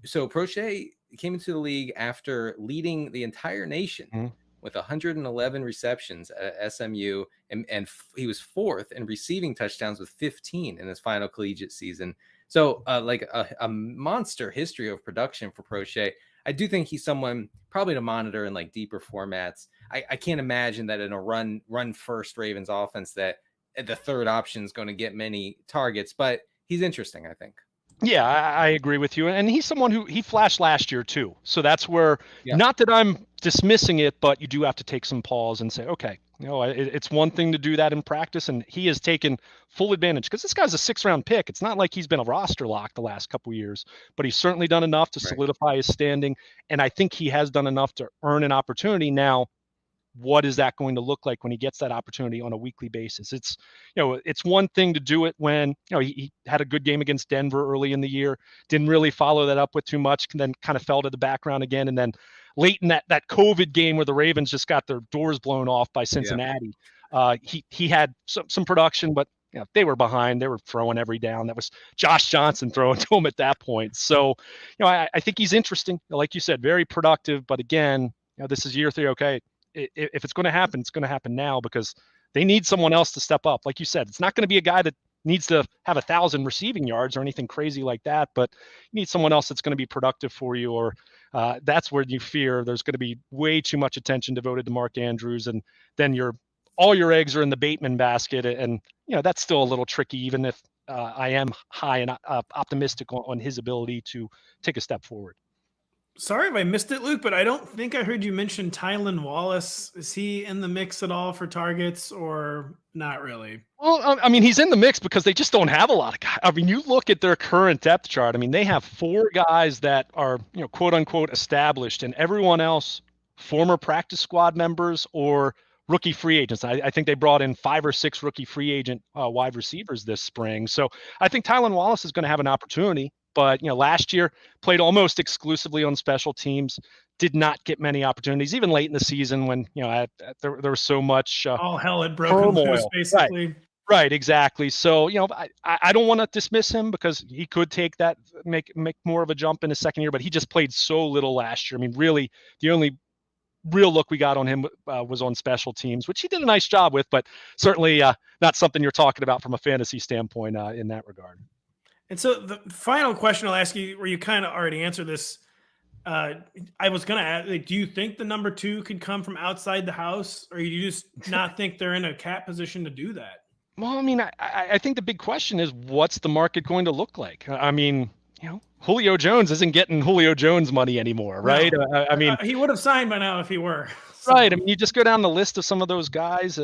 So Prochet came into the league after leading the entire nation with 111 receptions at SMU, and he was fourth in receiving touchdowns with 15 in his final collegiate season. So like a monster history of production for Prochet. I do think he's someone probably to monitor in like deeper formats. I can't imagine that in a run first Ravens offense that the third option is going to get many targets, but he's interesting, I think. Yeah, I agree with you. And he's someone who he flashed last year too. So that's where, not that I'm dismissing it, but you do have to take some pause and say, okay, it's one thing to do that in practice. And he has taken full advantage because this guy's a 6th-round pick. It's not like he's been a roster lock the last couple of years, but he's certainly done enough to solidify his standing. And I think he has done enough to earn an opportunity. Now, what is that going to look like when he gets that opportunity on a weekly basis? It's one thing to do it when, he had a good game against Denver early in the year, didn't really follow that up with too much, and then kind of fell to the background again. And then late in that COVID game where the Ravens just got their doors blown off by Cincinnati, he had some production, but they were behind. They were throwing every down. That was Josh Johnson throwing to him at that point. So, I think he's interesting. Like you said, very productive. But again, this is year 3. Okay. If it's going to happen, it's going to happen now because they need someone else to step up. Like you said, it's not going to be a guy that needs to have 1,000 receiving yards or anything crazy like that, but you need someone else that's going to be productive for you, or that's where you fear there's going to be way too much attention devoted to Mark Andrews, and then all your eggs are in the Bateman basket, and that's still a little tricky, even if I am high and optimistic on his ability to take a step forward. Sorry if I missed it, Luke, but I don't think I heard you mention Tylan Wallace. Is he in the mix at all for targets or not really? Well, I mean, he's in the mix because they just don't have a lot of guys. I mean, you look at their current depth chart. I mean, they have 4 guys that are, quote unquote, established, and everyone else, former practice squad members or rookie free agents. I think they brought in 5 or 6 rookie free agent wide receivers this spring. So I think Tylan Wallace is going to have an opportunity. But, last year played almost exclusively on special teams, did not get many opportunities, even late in the season when, there was so much all hell had broken loose, basically. Right, exactly. So, I don't want to dismiss him because he could take that, make more of a jump in his second year, but he just played so little last year. I mean, really, the only real look we got on him was on special teams, which he did a nice job with, but certainly not something you're talking about from a fantasy standpoint in that regard. And so the final question I'll ask you, where you kind of already answered this, I was going to ask, do you think the number 2 could come from outside the house, or do you just not think they're in a cap position to do that? Well, I mean, I think the big question is, what's the market going to look like? I mean, Julio Jones isn't getting Julio Jones money anymore, right? No. I mean, he would have signed by now if he were. So. Right. I mean, you just go down the list of some of those guys,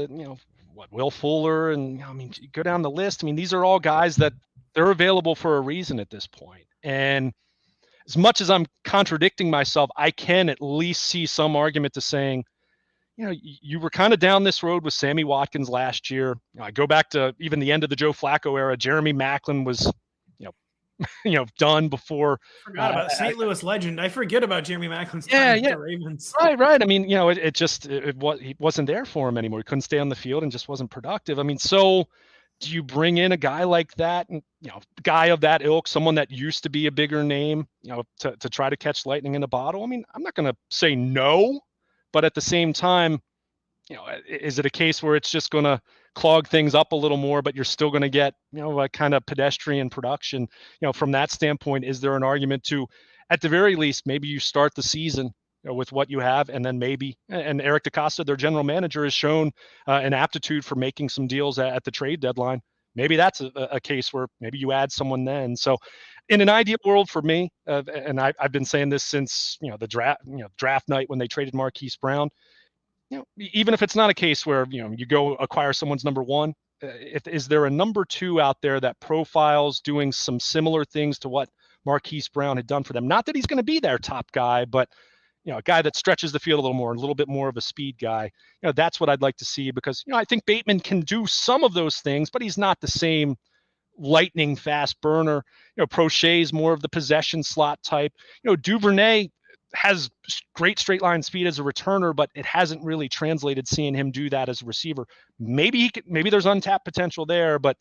Will Fuller, and you go down the list. I mean, these are all guys that they're available for a reason at this point. And as much as I'm contradicting myself, I can at least see some argument to saying, you were kind of down this road with Sammy Watkins last year. I go back to even the end of the Joe Flacco era. Jeremy Maclin was, done before. Forgot about St. Louis legend. I forget about Jeremy Maclin's time with the Ravens. Right. I mean, he wasn't there for him anymore. He couldn't stay on the field and just wasn't productive. I mean, so do you bring in a guy like that, and guy of that ilk, someone that used to be a bigger name, to try to catch lightning in a bottle? I mean, I'm not going to say no, but at the same time, is it a case where it's just going to clog things up a little more, but you're still going to get, a kind of pedestrian production? From that standpoint, is there an argument to, at the very least, maybe you start the season with what you have, and then and Eric DaCosta, their general manager, has shown an aptitude for making some deals at the trade deadline. Maybe that's a case where maybe you add someone then. So in an ideal world for me, and I've been saying this since, the draft night when they traded Marquise Brown, even if it's not a case where, you go acquire someone's number 1, is there a number 2 out there that profiles doing some similar things to what Marquise Brown had done for them? Not that he's going to be their top guy, but a guy that stretches the field a little bit more of a speed guy. That's what I'd like to see, because, I think Bateman can do some of those things, but he's not the same lightning fast burner. Crochet is more of the possession slot type. Duvernay has great straight line speed as a returner, but it hasn't really translated seeing him do that as a receiver. Maybe there's untapped potential there, but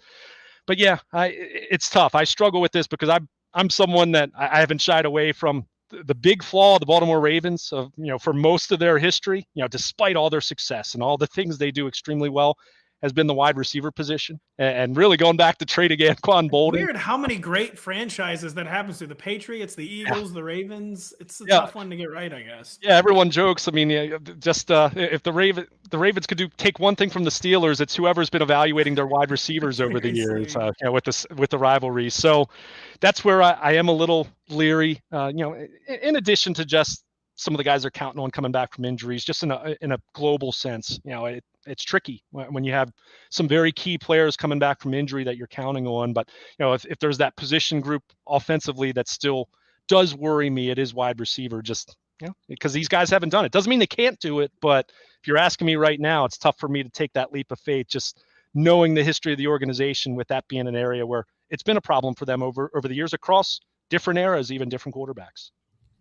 yeah, it's tough. I struggle with this because I'm someone that I haven't shied away from the big flaw of the Baltimore Ravens of, for most of their history, despite all their success and all the things they do extremely well, has been the wide receiver position. And really going back to trade again, Quan Bolden. Weird how many great franchises that happens to. The Patriots, the Eagles, the Ravens. It's a tough one to get right, I guess. Yeah, everyone jokes. I mean, just if the Ravens could take one thing from the Steelers, it's whoever's been evaluating their wide receivers over the years, with the rivalry. So that's where I am a little leery. In addition to just some of the guys they're counting on coming back from injuries, just in a global sense, it's tricky when you have some very key players coming back from injury that you're counting on. But, if there's that position group offensively that still does worry me, it is wide receiver, just, because these guys haven't done it. Doesn't mean they can't do it, but if you're asking me right now, it's tough for me to take that leap of faith, just knowing the history of the organization, with that being an area where it's been a problem for them over the years across different eras, even different quarterbacks.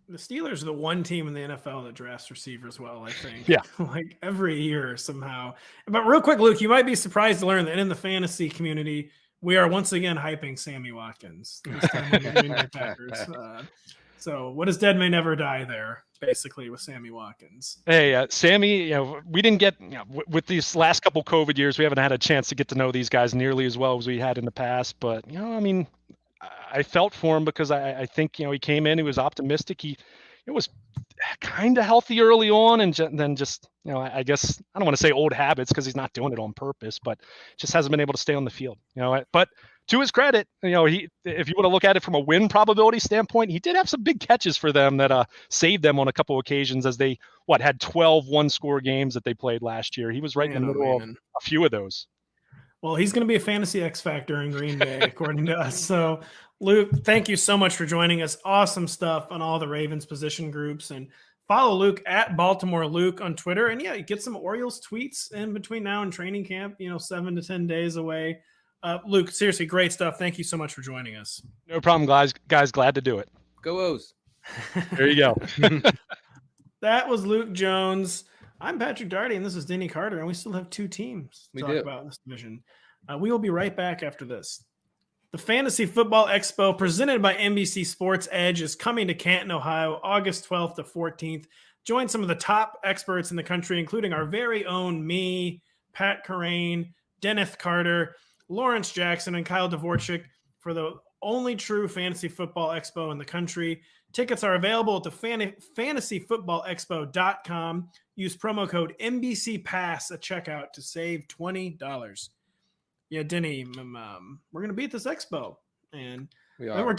The Steelers are the one team in the NFL that drafts receivers well, I think. Yeah. Like every year somehow. But real quick, Luke, you might be surprised to learn that in the fantasy community, we are once again hyping Sammy Watkins. This time with the Green Bay Packers. So what is dead may never die there, basically, with Sammy Watkins. Hey, Sammy, we didn't get, with these last couple COVID years, we haven't had a chance to get to know these guys nearly as well as we had in the past. But, I felt for him because I think, he came in, he was optimistic. It was kind of healthy early on, and then just, I guess, I don't want to say old habits because he's not doing it on purpose, but just hasn't been able to stay on the field, But to his credit, if you want to look at it from a win probability standpoint, he did have some big catches for them that saved them on a couple occasions, as they, had 12 one-score games that they played last year. He was right in the middle of a few of those. Well, he's going to be a fantasy X factor in Green Bay, according to us. So, Luke, thank you so much for joining us. Awesome stuff on all the Ravens position groups. And follow Luke at Baltimore Luke on Twitter. And yeah, get some Orioles tweets in between now and training camp, 7 to 10 days away. Luke, seriously, great stuff. Thank you so much for joining us. No problem, guys. Glad to do it. Go O's. There you go. That was Luke Jones. I'm Patrick Daugherty, and this is Denny Carter, and we still have two teams to talk about in this division. We will be right back after this. The Fantasy Football Expo, presented by NBC Sports EDGE, is coming to Canton, Ohio, August 12th to 14th. Join some of the top experts in the country, including our very own me, Pat Kareem, Dennis Carter, Lawrence Jackson, and Kyle Dvorchak for the only true Fantasy Football Expo in the country. Tickets are available at the fantasyfootballexpo.com. Use promo code NBCPass at checkout to save $20. Yeah, Denny, we're going to be at this expo. And we're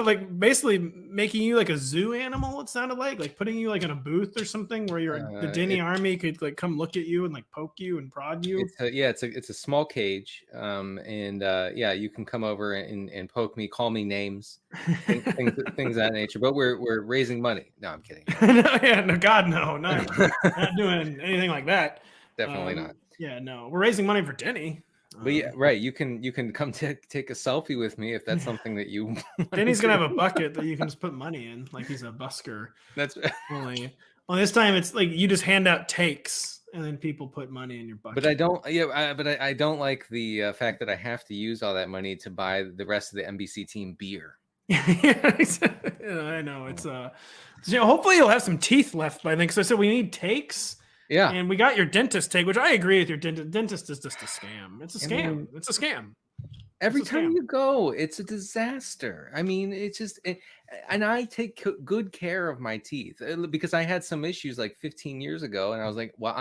like basically making you like a zoo animal, it sounded like putting you like in a booth or something where the Denny army could like come look at you and like poke you and prod you. It's a small cage. You can come over and poke me, call me names, things of that nature. But we're raising money. No, I'm kidding. God, no, not doing anything like that. Definitely not. Yeah, no, we're raising money for Denny. But yeah, right. You can come take a selfie with me if that's something that you. Denny's gonna have a bucket that you can just put money in, like he's a busker. That's only. Well, this time it's like you just hand out takes, and then people put money in your bucket. But I don't. Yeah, I don't like the fact that I have to use all that money to buy the rest of the NBC team beer. I know it's hopefully you'll have some teeth left by then. Because I said we need takes. Yeah. And we got your dentist take, which I agree with your dentist. Dentist is just a scam. It's a scam. It's a scam. Every time you go, it's a disaster. I mean, it's just, and I take good care of my teeth because I had some issues like 15 years ago. And I was like, well,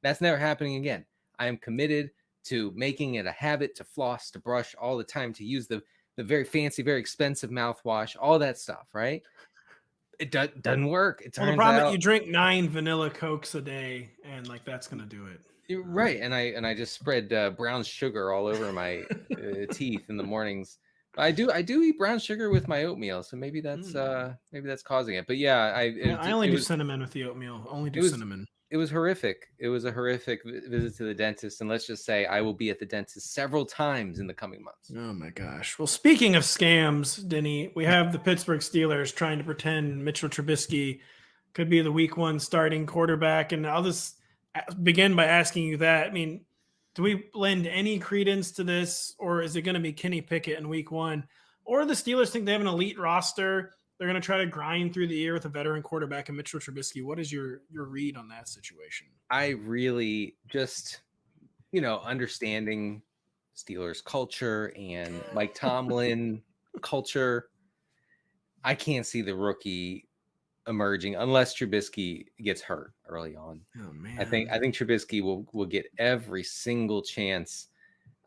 that's never happening again. I am committed to making it a habit to floss, to brush all the time, to use the very fancy, very expensive mouthwash, all that stuff. Right. It doesn't work. It turns the problem out is you drink 9 vanilla Cokes a day, and like that's gonna do it. You're right, and I just spread brown sugar all over my teeth in the mornings. I do eat brown sugar with my oatmeal, so maybe that's causing it. But yeah, I only do cinnamon with the oatmeal. Cinnamon. it was horrific. It was a horrific visit to the dentist. And let's just say I will be at the dentist several times in the coming months. Oh my gosh. Well, speaking of scams, Denny, we have the Pittsburgh Steelers trying to pretend Mitchell Trubisky could be the week 1 starting quarterback. And I'll just begin by asking you that. I mean, do we lend any credence to this, or is it going to be Kenny Pickett in week 1? Or the Steelers think they have an elite roster? They're going to try to grind through the year with a veteran quarterback and Mitchell Trubisky. What is your read on that situation? I really just, understanding Steelers culture and Mike Tomlin culture, I can't see the rookie emerging unless Trubisky gets hurt early on. Oh man. I think Trubisky will get every single chance.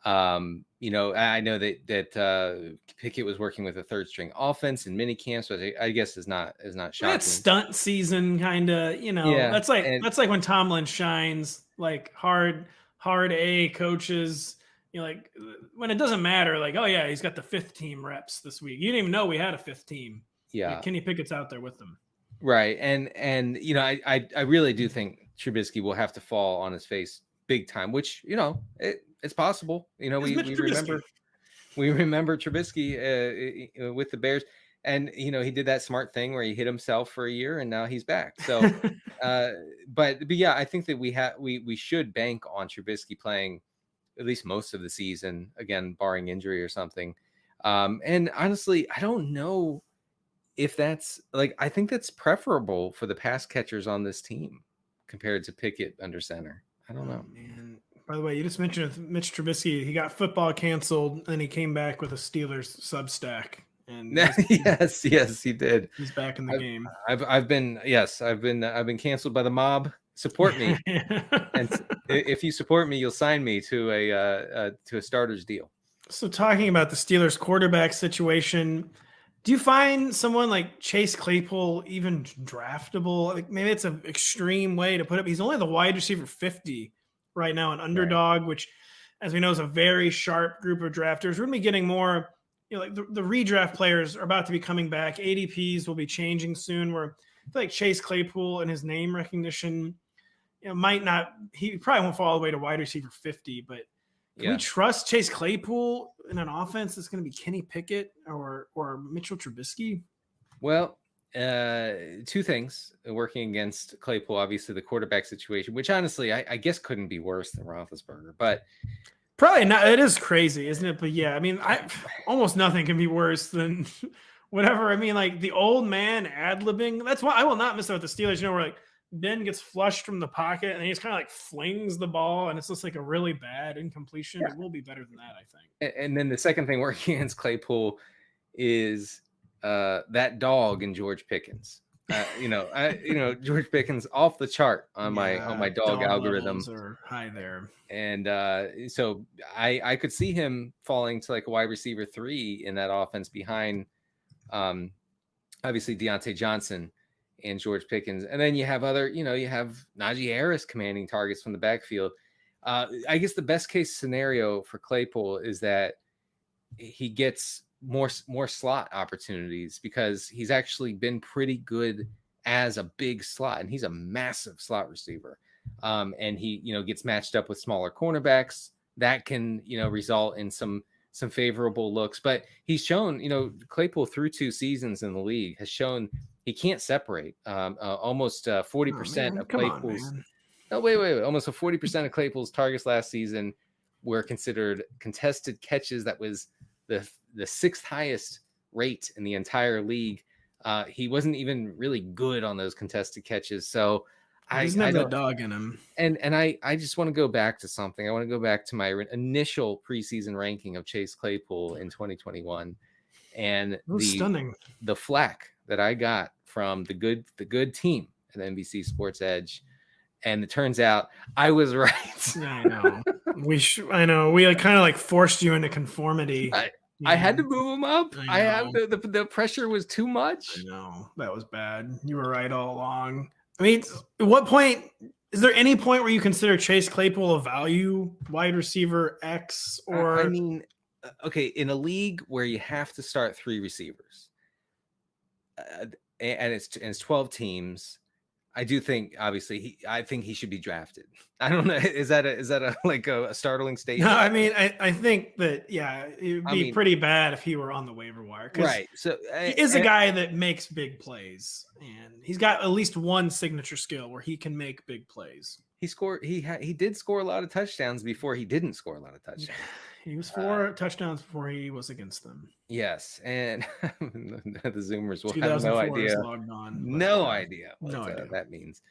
I know that Pickett was working with a third string offense in mini camps, but I guess is not shocking. That's stunt season kind of, Yeah, that's like when Tomlin shines, like hard A coaches, like when it doesn't matter, like, oh yeah, he's got the 5th team reps this week. You didn't even know we had a 5th team. Yeah. Like Kenny Pickett's out there with them. Right. And I really do think Trubisky will have to fall on his face big time, which, it's possible. We remember Trubisky with the Bears, and he did that smart thing where he hit himself for a year and now he's back. So but yeah, I think that we should bank on Trubisky playing at least most of the season, again, barring injury or something. And honestly, I don't know if that's I think that's preferable for the pass catchers on this team compared to Pickett under center. I don't know. Man. By the way, you just mentioned Mitch Trubisky. He got football canceled, and he came back with a Steelers Substack. And yes, he did. He's back in the game. I've been canceled by the mob. Support me, and if you support me, you'll sign me to a starter's deal. So, talking about the Steelers quarterback situation, do you find someone like Chase Claypool even draftable? Like maybe it's an extreme way to put it. He's only the wide receiver 50 right now, an underdog, right, which, as we know, is a very sharp group of drafters. We're going to be getting more, like the redraft players are about to be coming back. ADPs will be changing soon, where I feel like Chase Claypool and his name recognition, might not, he probably won't fall all the way to wide receiver 50, but can we trust Chase Claypool in an offense that's going to be Kenny Pickett or Mitchell Trubisky? Well, 2 things working against Claypool. Obviously, the quarterback situation, which honestly I guess couldn't be worse than Roethlisberger, but probably not. It is crazy, isn't it? But yeah, I mean, almost nothing can be worse than whatever. I mean, like the old man ad-libbing. That's why I will not miss out with the Steelers. Where like Ben gets flushed from the pocket and he just kind of like flings the ball, and it's just like a really bad incompletion. Yeah. It will be better than that, I think. And then the second thing working against Claypool is that dog in George Pickens. George Pickens off the chart on my dog algorithm. Are high there. And so I could see him falling to like a wide receiver 3 in that offense behind obviously Deontay Johnson and George Pickens. And then you have you have Najee Harris commanding targets from the backfield. I guess the best case scenario for Claypool is that he gets more slot opportunities, because he's actually been pretty good as a big slot, and he's a massive slot receiver. And he, gets matched up with smaller cornerbacks that can, result in some favorable looks. But he's shown, Claypool through 2 seasons in the league has shown he can't separate. Almost 40% of Claypool's. Almost 40% of Claypool's targets last season were considered contested catches. That was the 6th highest rate in the entire league. He wasn't even really good on those contested catches. So he's never a dog in him. And I just want to go back to something. I want to go back to my initial preseason ranking of Chase Claypool in 2021, and stunning the flack that I got from the good team at NBC Sports Edge. And it turns out I was right. I know. I know. We kind of like forced you into conformity. I had to move him up. I had the pressure was too much. I know. That was bad. You were right all along. I mean, at what point is there any point where you consider Chase Claypool a value wide receiver X? Or I mean, okay, in a league where you have to start 3 receivers, and it's 12 teams. I do think, obviously, I think he should be drafted. I don't know. Is that a startling statement? No, I mean, I think that, yeah, it would be pretty bad if he were on the waiver wire. Right. So he is a guy that makes big plays, and he's got at least one signature skill where he can make big plays. He scored. He did score a lot of touchdowns before he didn't score a lot of touchdowns. He was 4 touchdowns before he was against them. Yes, and the Zoomers will have no idea. No idea what that means.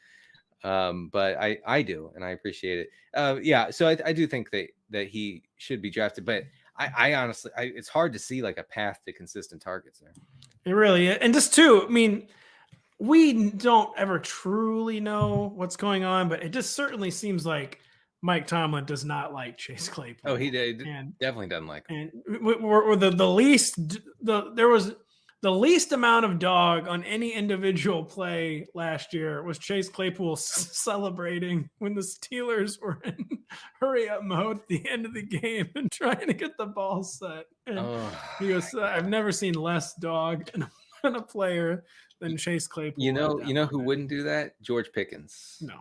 But I do, and I appreciate it. Yeah, so I do think that he should be drafted, but I honestly, it's hard to see like a path to consistent targets there. It really is. And just too, I mean, we don't ever truly know what's going on, but it just certainly seems like Mike Tomlin does not like Chase Claypool. Oh, he definitely doesn't like him. And there was the least amount of dog on any individual play last year was Chase Claypool celebrating when the Steelers were in hurry up mode at the end of the game and trying to get the ball set. And he goes, I've never seen less dog in a player than Chase Claypool. You know who wouldn't do that? George Pickens. No.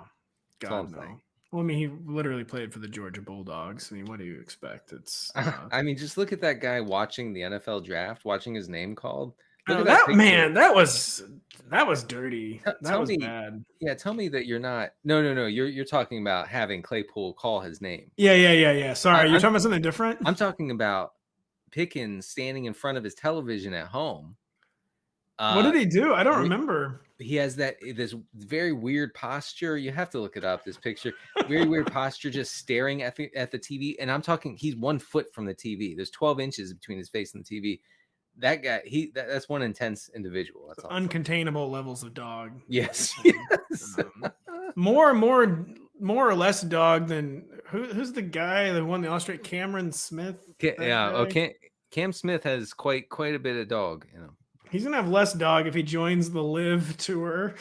God, no. Well, I mean, he literally played for the Georgia Bulldogs. I mean, what do you expect? It's. I mean, just look at that guy watching the NFL draft, watching his name called. That man, that was dirty. That was bad. Yeah, tell me that you're not. No. You're talking about having Claypool call his name. Yeah. Sorry, you're talking about something different. I'm talking about Pickens standing in front of his television at home. What did he do? I don't remember. He has this very weird posture. You have to look it up. This picture, very weird posture, just staring at the TV. And I'm talking, he's 1 foot from the TV. There's 12 inches between his face and the TV. That guy, that's one intense individual. That's all. Uncontainable levels of dog. Yes. More or less dog than who's the guy that won the Australian? Cameron Smith. Cam Smith has quite a bit of dog. He's going to have less dog if he joins the Live Tour.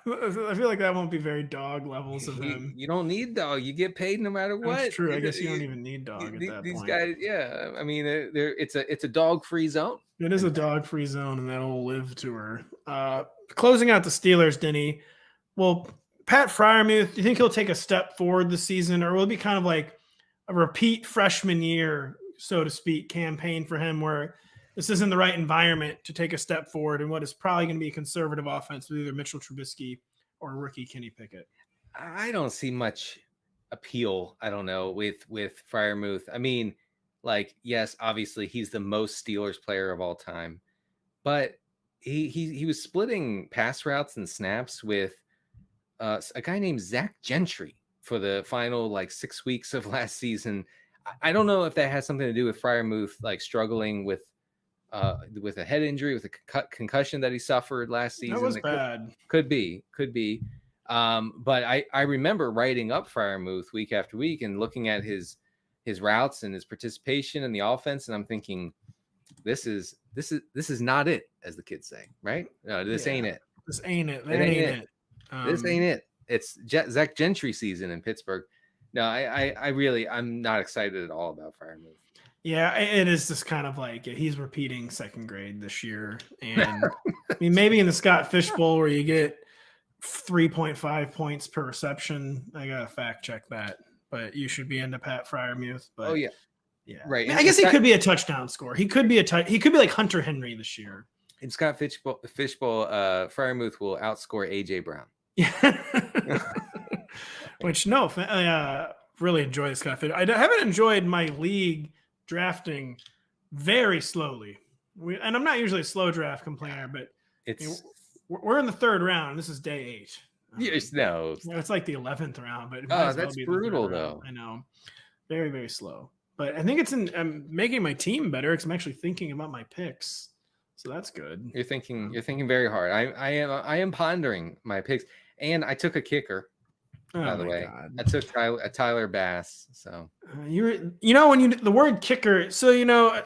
I feel like that won't be very dog levels of him. You don't need dog. You get paid no matter what. That's true. I guess you don't even need dog at that point. These guys, yeah. I mean, it's a dog-free zone. It is a dog-free zone in that old Live Tour. Closing out the Steelers, Denny. Well, Pat Freiermuth, do you think he'll take a step forward this season, or will it be kind of like a repeat freshman year, so to speak, campaign for him where this isn't the right environment to take a step forward in what is probably going to be a conservative offense with either Mitchell Trubisky or rookie Kenny Pickett? I don't see much appeal, I don't know, with Freiermuth. I mean, like, yes, obviously he's the most Steelers player of all time, but he was splitting pass routes and snaps with a guy named Zach Gentry for the final 6 weeks of last season. I don't know if that has something to do with Freiermuth struggling with a head injury, with a concussion that he suffered last season. That was bad. Could be. But I remember writing up Freiermuth week after week and looking at his routes and his participation in the offense, and I'm thinking, this is not it, as the kids say, right? No, this ain't it. This ain't it. That ain't it. This ain't it. It's Zach Gentry season in Pittsburgh. No, I'm not excited at all about Freiermuth. Yeah, it is just kind of like he's repeating second grade this year. And I mean, maybe in the Scott Fish Bowl where you get 3.5 points per reception. I got to fact check that. But you should be into Pat Freiermuth. But yeah. Right. I guess he could be a touchdown scorer. He could be like Hunter Henry this year. In Scott Fish Bowl, Freiermuth will outscore AJ Brown. Yeah. Which really enjoy the Scott Fish. I haven't enjoyed my league drafting very slowly. And I'm not usually a slow draft complainer, but we're in the 3rd round. This is day 8. Yes, no. It's like the 11th round, but that's brutal though. I know. Very, very slow. But I think I'm making my team better because I'm actually thinking about my picks. So that's good. You're thinking very hard. I am pondering my picks, and I took a kicker. By the way, God. I took Tyler Bass. So when the word kicker. So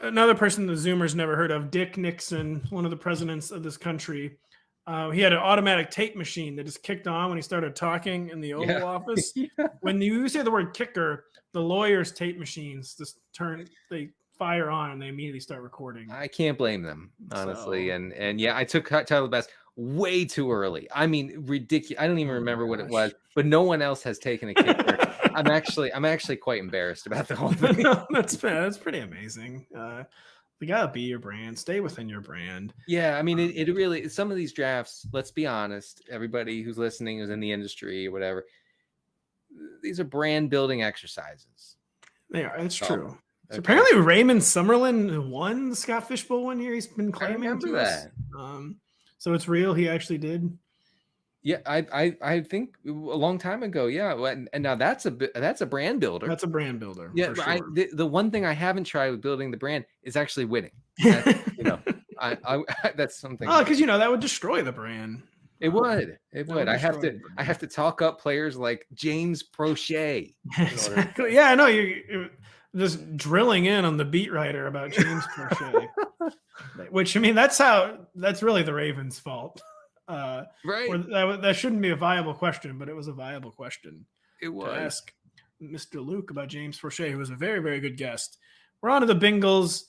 another person the Zoomers never heard of, Dick Nixon, one of the presidents of this country. He had an automatic tape machine that just kicked on when he started talking in the Oval Office. Yeah. When you say the word kicker, the lawyers' tape machines just they fire on and they immediately start recording. I can't blame them, honestly. So. And yeah, I took Tyler Bass. way too early. I mean, ridiculous. I don't even remember what it was, but no one else has taken a kicker. I'm actually quite embarrassed about the whole thing. That's pretty amazing. You gotta be your brand. Stay within your brand. Yeah, I mean, it really, some of these drafts, let's be honest, everybody who's listening who's in the industry or whatever, these are brand building exercises. They are. It's true. So apparently Raymond Summerlin won the Scott Fishbowl one year. He's been claiming to that. So it's real. He actually did. Yeah, I think a long time ago. Yeah, and now that's a brand builder. That's a brand builder. Yeah, for sure. the one thing I haven't tried with building the brand is actually winning. I that's something. Oh, because that would destroy the brand. It would. I have to talk up players like James Crochet. Exactly. Yeah, I know you're just drilling in on the beat writer about James Crochet. Which, I mean, that's really the Ravens' fault. Right. That shouldn't be a viable question, but it was a viable question. It was. To ask Mr. Luke about James Crochet, who was a very, very good guest. We're on to the Bengals.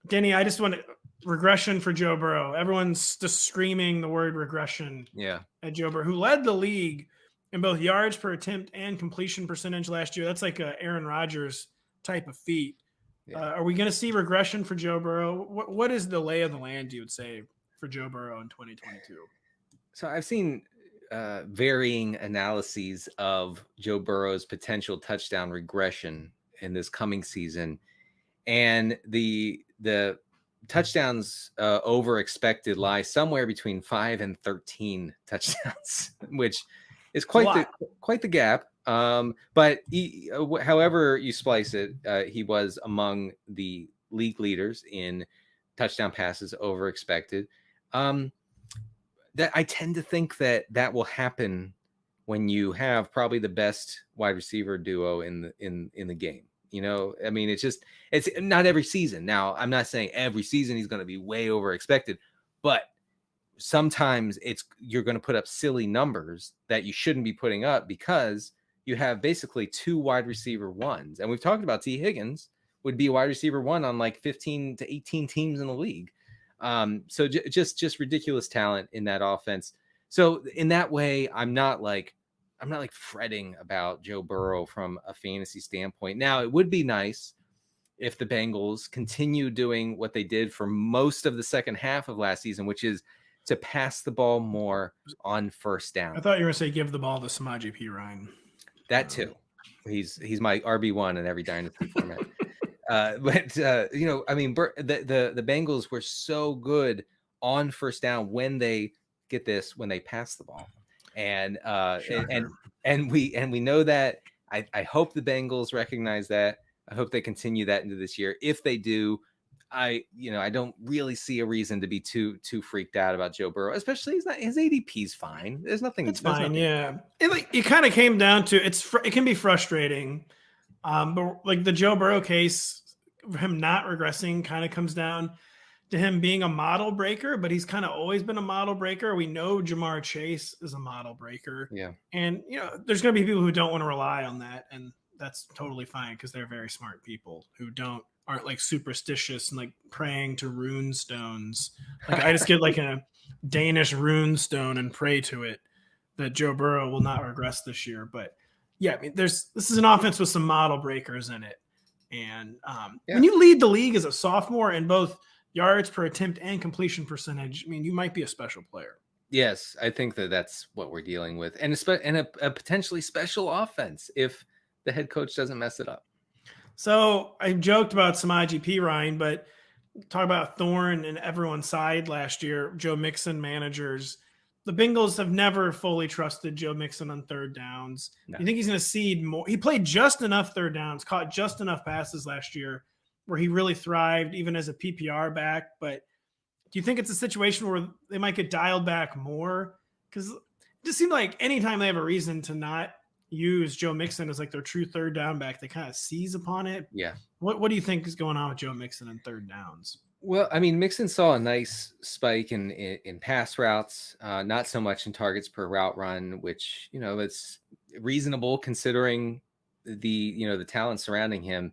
Denny, I just want regression for Joe Burrow. Everyone's just screaming the word regression at Joe Burrow, who led the league in both yards per attempt and completion percentage last year. That's like a Aaron Rodgers type of feat. Yeah. Are we going to see regression for Joe Burrow? What is the lay of the land, you would say, for Joe Burrow in 2022? So I've seen varying analyses of Joe Burrow's potential touchdown regression in this coming season. And the touchdowns over expected lie somewhere between 5 and 13 touchdowns, which is quite the gap. But however you splice it, he was among the league leaders in touchdown passes over expected. That I tend to think that will happen when you have probably the best wide receiver duo in the game. I mean, it's not every season. Now, I'm not saying every season he's going to be way over expected, but sometimes you're going to put up silly numbers that you shouldn't be putting up because you have basically 2 wide receiver ones. And we've talked about T. Higgins would be a wide receiver 1 on like 15 to 18 teams in the league. So just ridiculous talent in that offense. So in that way, I'm not like fretting about Joe Burrow from a fantasy standpoint. Now, it would be nice if the Bengals continue doing what they did for most of the second half of last season, which is to pass the ball more on first down. I thought you were going to say give the ball to Samaje Perine. That too. He's my RB1 in every dynasty format. I mean, the Bengals were so good on first down when they pass the ball, and we know that. I hope the Bengals recognize that. I hope they continue that into this year. If they do, I don't really see a reason to be too freaked out about Joe Burrow, especially his ADP's fine. There's nothing. It's fine. Yeah, it kind of came down to it can be frustrating. But like the Joe Burrow case, him not regressing kind of comes down to him being a model breaker, but he's kind of always been a model breaker. We know Jamar Chase is a model breaker. Yeah. And, there's going to be people who don't want to rely on that. And that's totally fine because they're very smart people who aren't like superstitious and like praying to rune stones. Like I just get like a Danish rune stone and pray to it that Joe Burrow will not regress this year. But yeah, I mean, this is an offense with some model breakers in it. And when you lead the league as a sophomore in both yards per attempt and completion percentage, I mean, you might be a special player. Yes, I think that's what we're dealing with. And a potentially special offense if the head coach doesn't mess it up. So I joked about Samaje Perine, but talk about thorn in everyone's side last year, Joe Mixon managers. The Bengals have never fully trusted Joe Mixon on third downs. No. You think he's going to cede more? He played just enough third downs, caught just enough passes last year where he really thrived even as a PPR back. But do you think it's a situation where they might get dialed back more? Because it just seemed like anytime they have a reason to not use Joe Mixon as like their true third down back, they kind of seize upon it. Yeah. What do you think is going on with Joe Mixon in third downs? Well, I mean, Mixon saw a nice spike in pass routes, not so much in targets per route run, which, it's reasonable considering the talent surrounding him.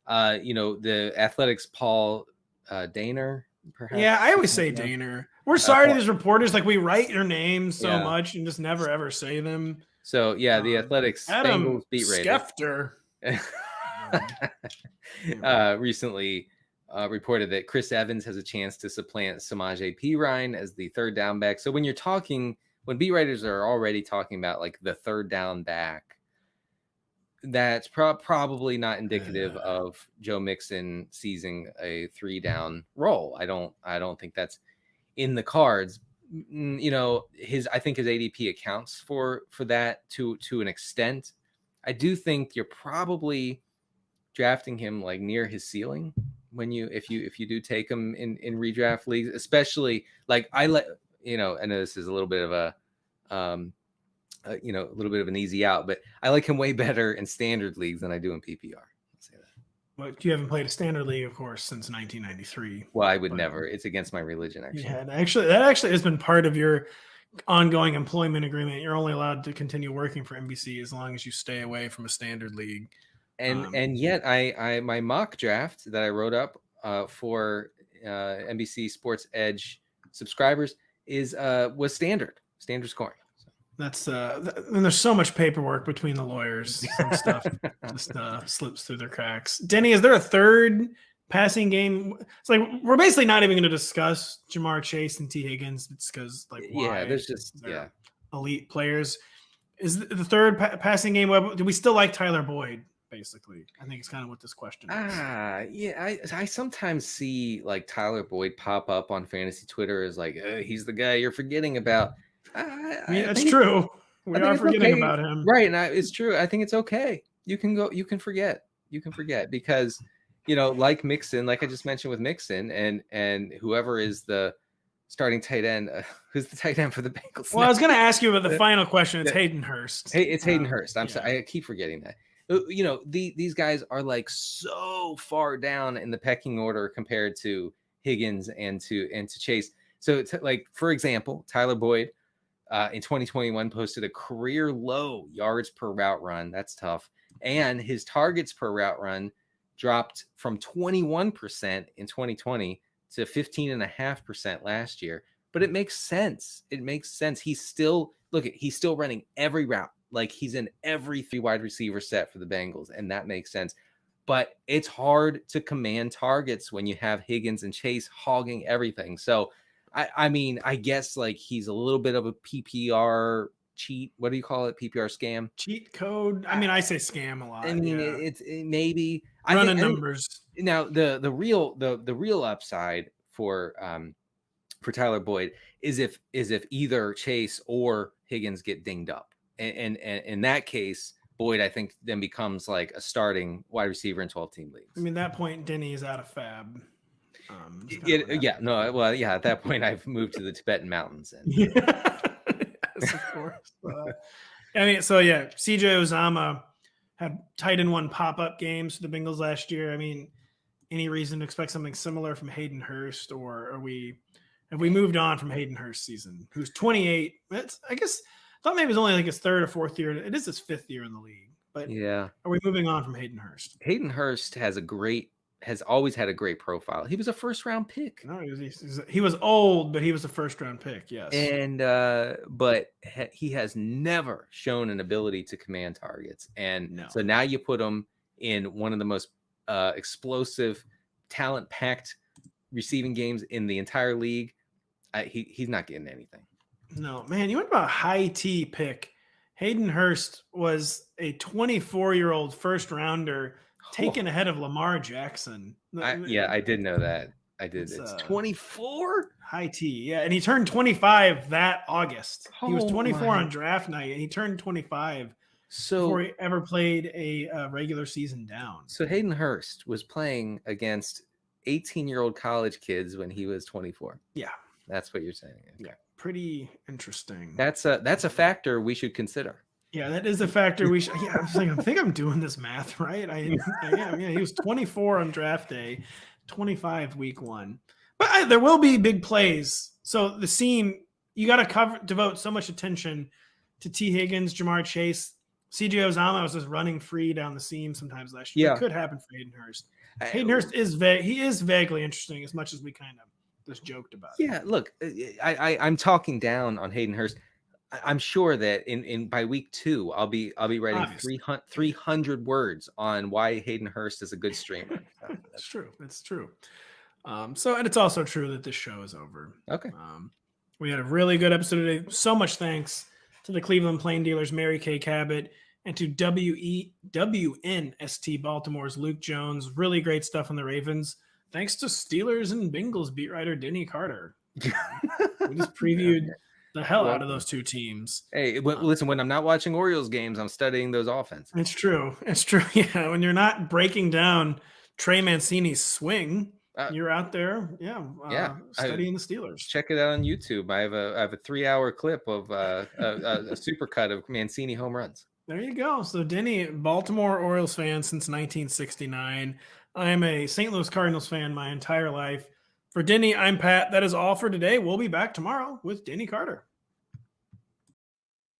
The Athletics' Paul Dehner, perhaps. Yeah, I always say Dehner. We're sorry to these reporters. Like, we write your names so much and just never ever say them. So yeah, the Athletics Bengals beat Schefter recently reported that Chris Evans has a chance to supplant Samaje Perine as the third down back. So when beat writers are already talking about like the third down back, that's probably not indicative of Joe Mixon seizing a 3-down role. I don't think that's in the cards. I think his ADP accounts for that to an extent. I do think you're probably drafting him like near his ceiling if you do take him in redraft leagues, especially like I know this is a little bit of a little bit of an easy out, but I like him way better in standard leagues than I do in PPR. I'll say that. Well, you haven't played a standard league, of course, since 1993. Well, I would never. It's against my religion, actually. Yeah, that actually has been part of your ongoing employment agreement. You're only allowed to continue working for NBC as long as you stay away from a standard league. And yet, my mock draft that I wrote up for NBC Sports Edge subscribers was standard scoring. That's and there's so much paperwork between the lawyers and stuff just slips through their cracks. Denny, is there a third passing game? It's like we're basically not even going to discuss Jamar Chase and T. Higgins. It's because why? There's just elite players. Is the third passing game? Do we still like Tyler Boyd? Basically, I think it's kind of what this question is. I sometimes see like Tyler Boyd pop up on fantasy Twitter as like he's the guy you're forgetting about. That's true. We are forgetting about him, right? And it's true. I think it's okay. You can forget because like Mixon, like I just mentioned with Mixon, and whoever is the starting tight end, who's the tight end for the Bengals? Well, I was going to ask you about the final question. It's Hayden Hurst. Hey, it's Hayden Hurst. I'm sorry, I keep forgetting that. These guys are like so far down in the pecking order compared to Higgins and to Chase. So like, for example, Tyler Boyd in 2021 posted a career low yards per route run. That's tough. And his targets per route run dropped from 21% in 2020 to 15.5% last year. But it makes sense. He's still running every route. Like he's in every 3 wide receiver set for the Bengals, and that makes sense. But it's hard to command targets when you have Higgins and Chase hogging everything. So, I mean, I guess like he's a little bit of a PPR cheat. What do you call it? PPR scam? Cheat code? I mean, I say scam a lot. I mean, it maybe running numbers. Now, the real upside for Tyler Boyd is if either Chase or Higgins get dinged up. And in that case, Boyd, I think, then becomes like a starting wide receiver in 12-team leagues. I mean, at that point, Denny is out of fab. At that point, I've moved to the Tibetan mountains. And, yes, of course. CJ Uzomah had tight end 1 pop-up games for the Bengals last year. I mean, any reason to expect something similar from Hayden Hurst, or have we moved on from Hayden Hurst season, who's 28? I guess I thought maybe it was only like his 3rd or 4th year. It is his 5th year in the league. But are we moving on from Hayden Hurst? Hayden Hurst has always had a great profile. He was a 1st-round pick. No, he was old, but he was a 1st-round pick. Yes, and but he has never shown an ability to command targets. And so now you put him in one of the most explosive, talent-packed receiving games in the entire league. He's not getting anything. No, man, you went about a high T pick. Hayden Hurst was a 24-year-old 1st-rounder taken ahead of Lamar Jackson. I did know that. I did. It's 24? High T, yeah. And he turned 25 that August. He was 24 on draft night, and he turned 25 before he ever played a regular season down. So Hayden Hurst was playing against 18-year-old college kids when he was 24. Yeah. That's what you're saying. Okay. Yeah. Pretty interesting. That's a factor we should consider. Yeah, that is a factor we should. Yeah, I think I'm doing this math right. I am. Yeah, he was 24 on draft day, 25 week 1. But there will be big plays. So the seam, you got to devote so much attention to T. Higgins, Jamar Chase, CJ Uzomah was just running free down the seam sometimes last year. Yeah. It could happen for Hayden Hurst. Hayden Hurst is vaguely interesting as much as we kind of just joked about it. Yeah, look, I'm talking down on Hayden Hurst. I'm sure that in by week 2, I'll be writing 300 words on why Hayden Hurst is a good streamer. So That's true. It's true. And it's also true that this show is over. Okay. We had a really good episode today. So much thanks to the Cleveland Plain Dealers, Mary Kay Cabot, and to WNST Baltimore's Luke Jones. Really great stuff on the Ravens. Thanks to Steelers and Bengals beat writer Denny Carter. We just previewed the hell out of those two teams. Hey, listen, when I'm not watching Orioles games, I'm studying those offenses. It's true. It's true. Yeah, when you're not breaking down Trey Mancini's swing, you're out there, studying the Steelers. Check it out on YouTube. I have a 3-hour clip of a supercut of Mancini home runs. There you go. So Denny, Baltimore Orioles fan since 1969. I am a St. Louis Cardinals fan my entire life. For Denny, I'm Pat. That is all for today. We'll be back tomorrow with Denny Carter.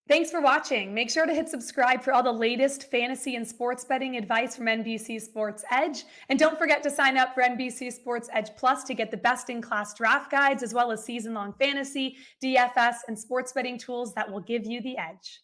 Thanks for watching. Make sure to hit subscribe for all the latest fantasy and sports betting advice from NBC Sports Edge. And don't forget to sign up for NBC Sports Edge Plus to get the best-in-class draft guides, as well as season-long fantasy, DFS, and sports betting tools that will give you the edge.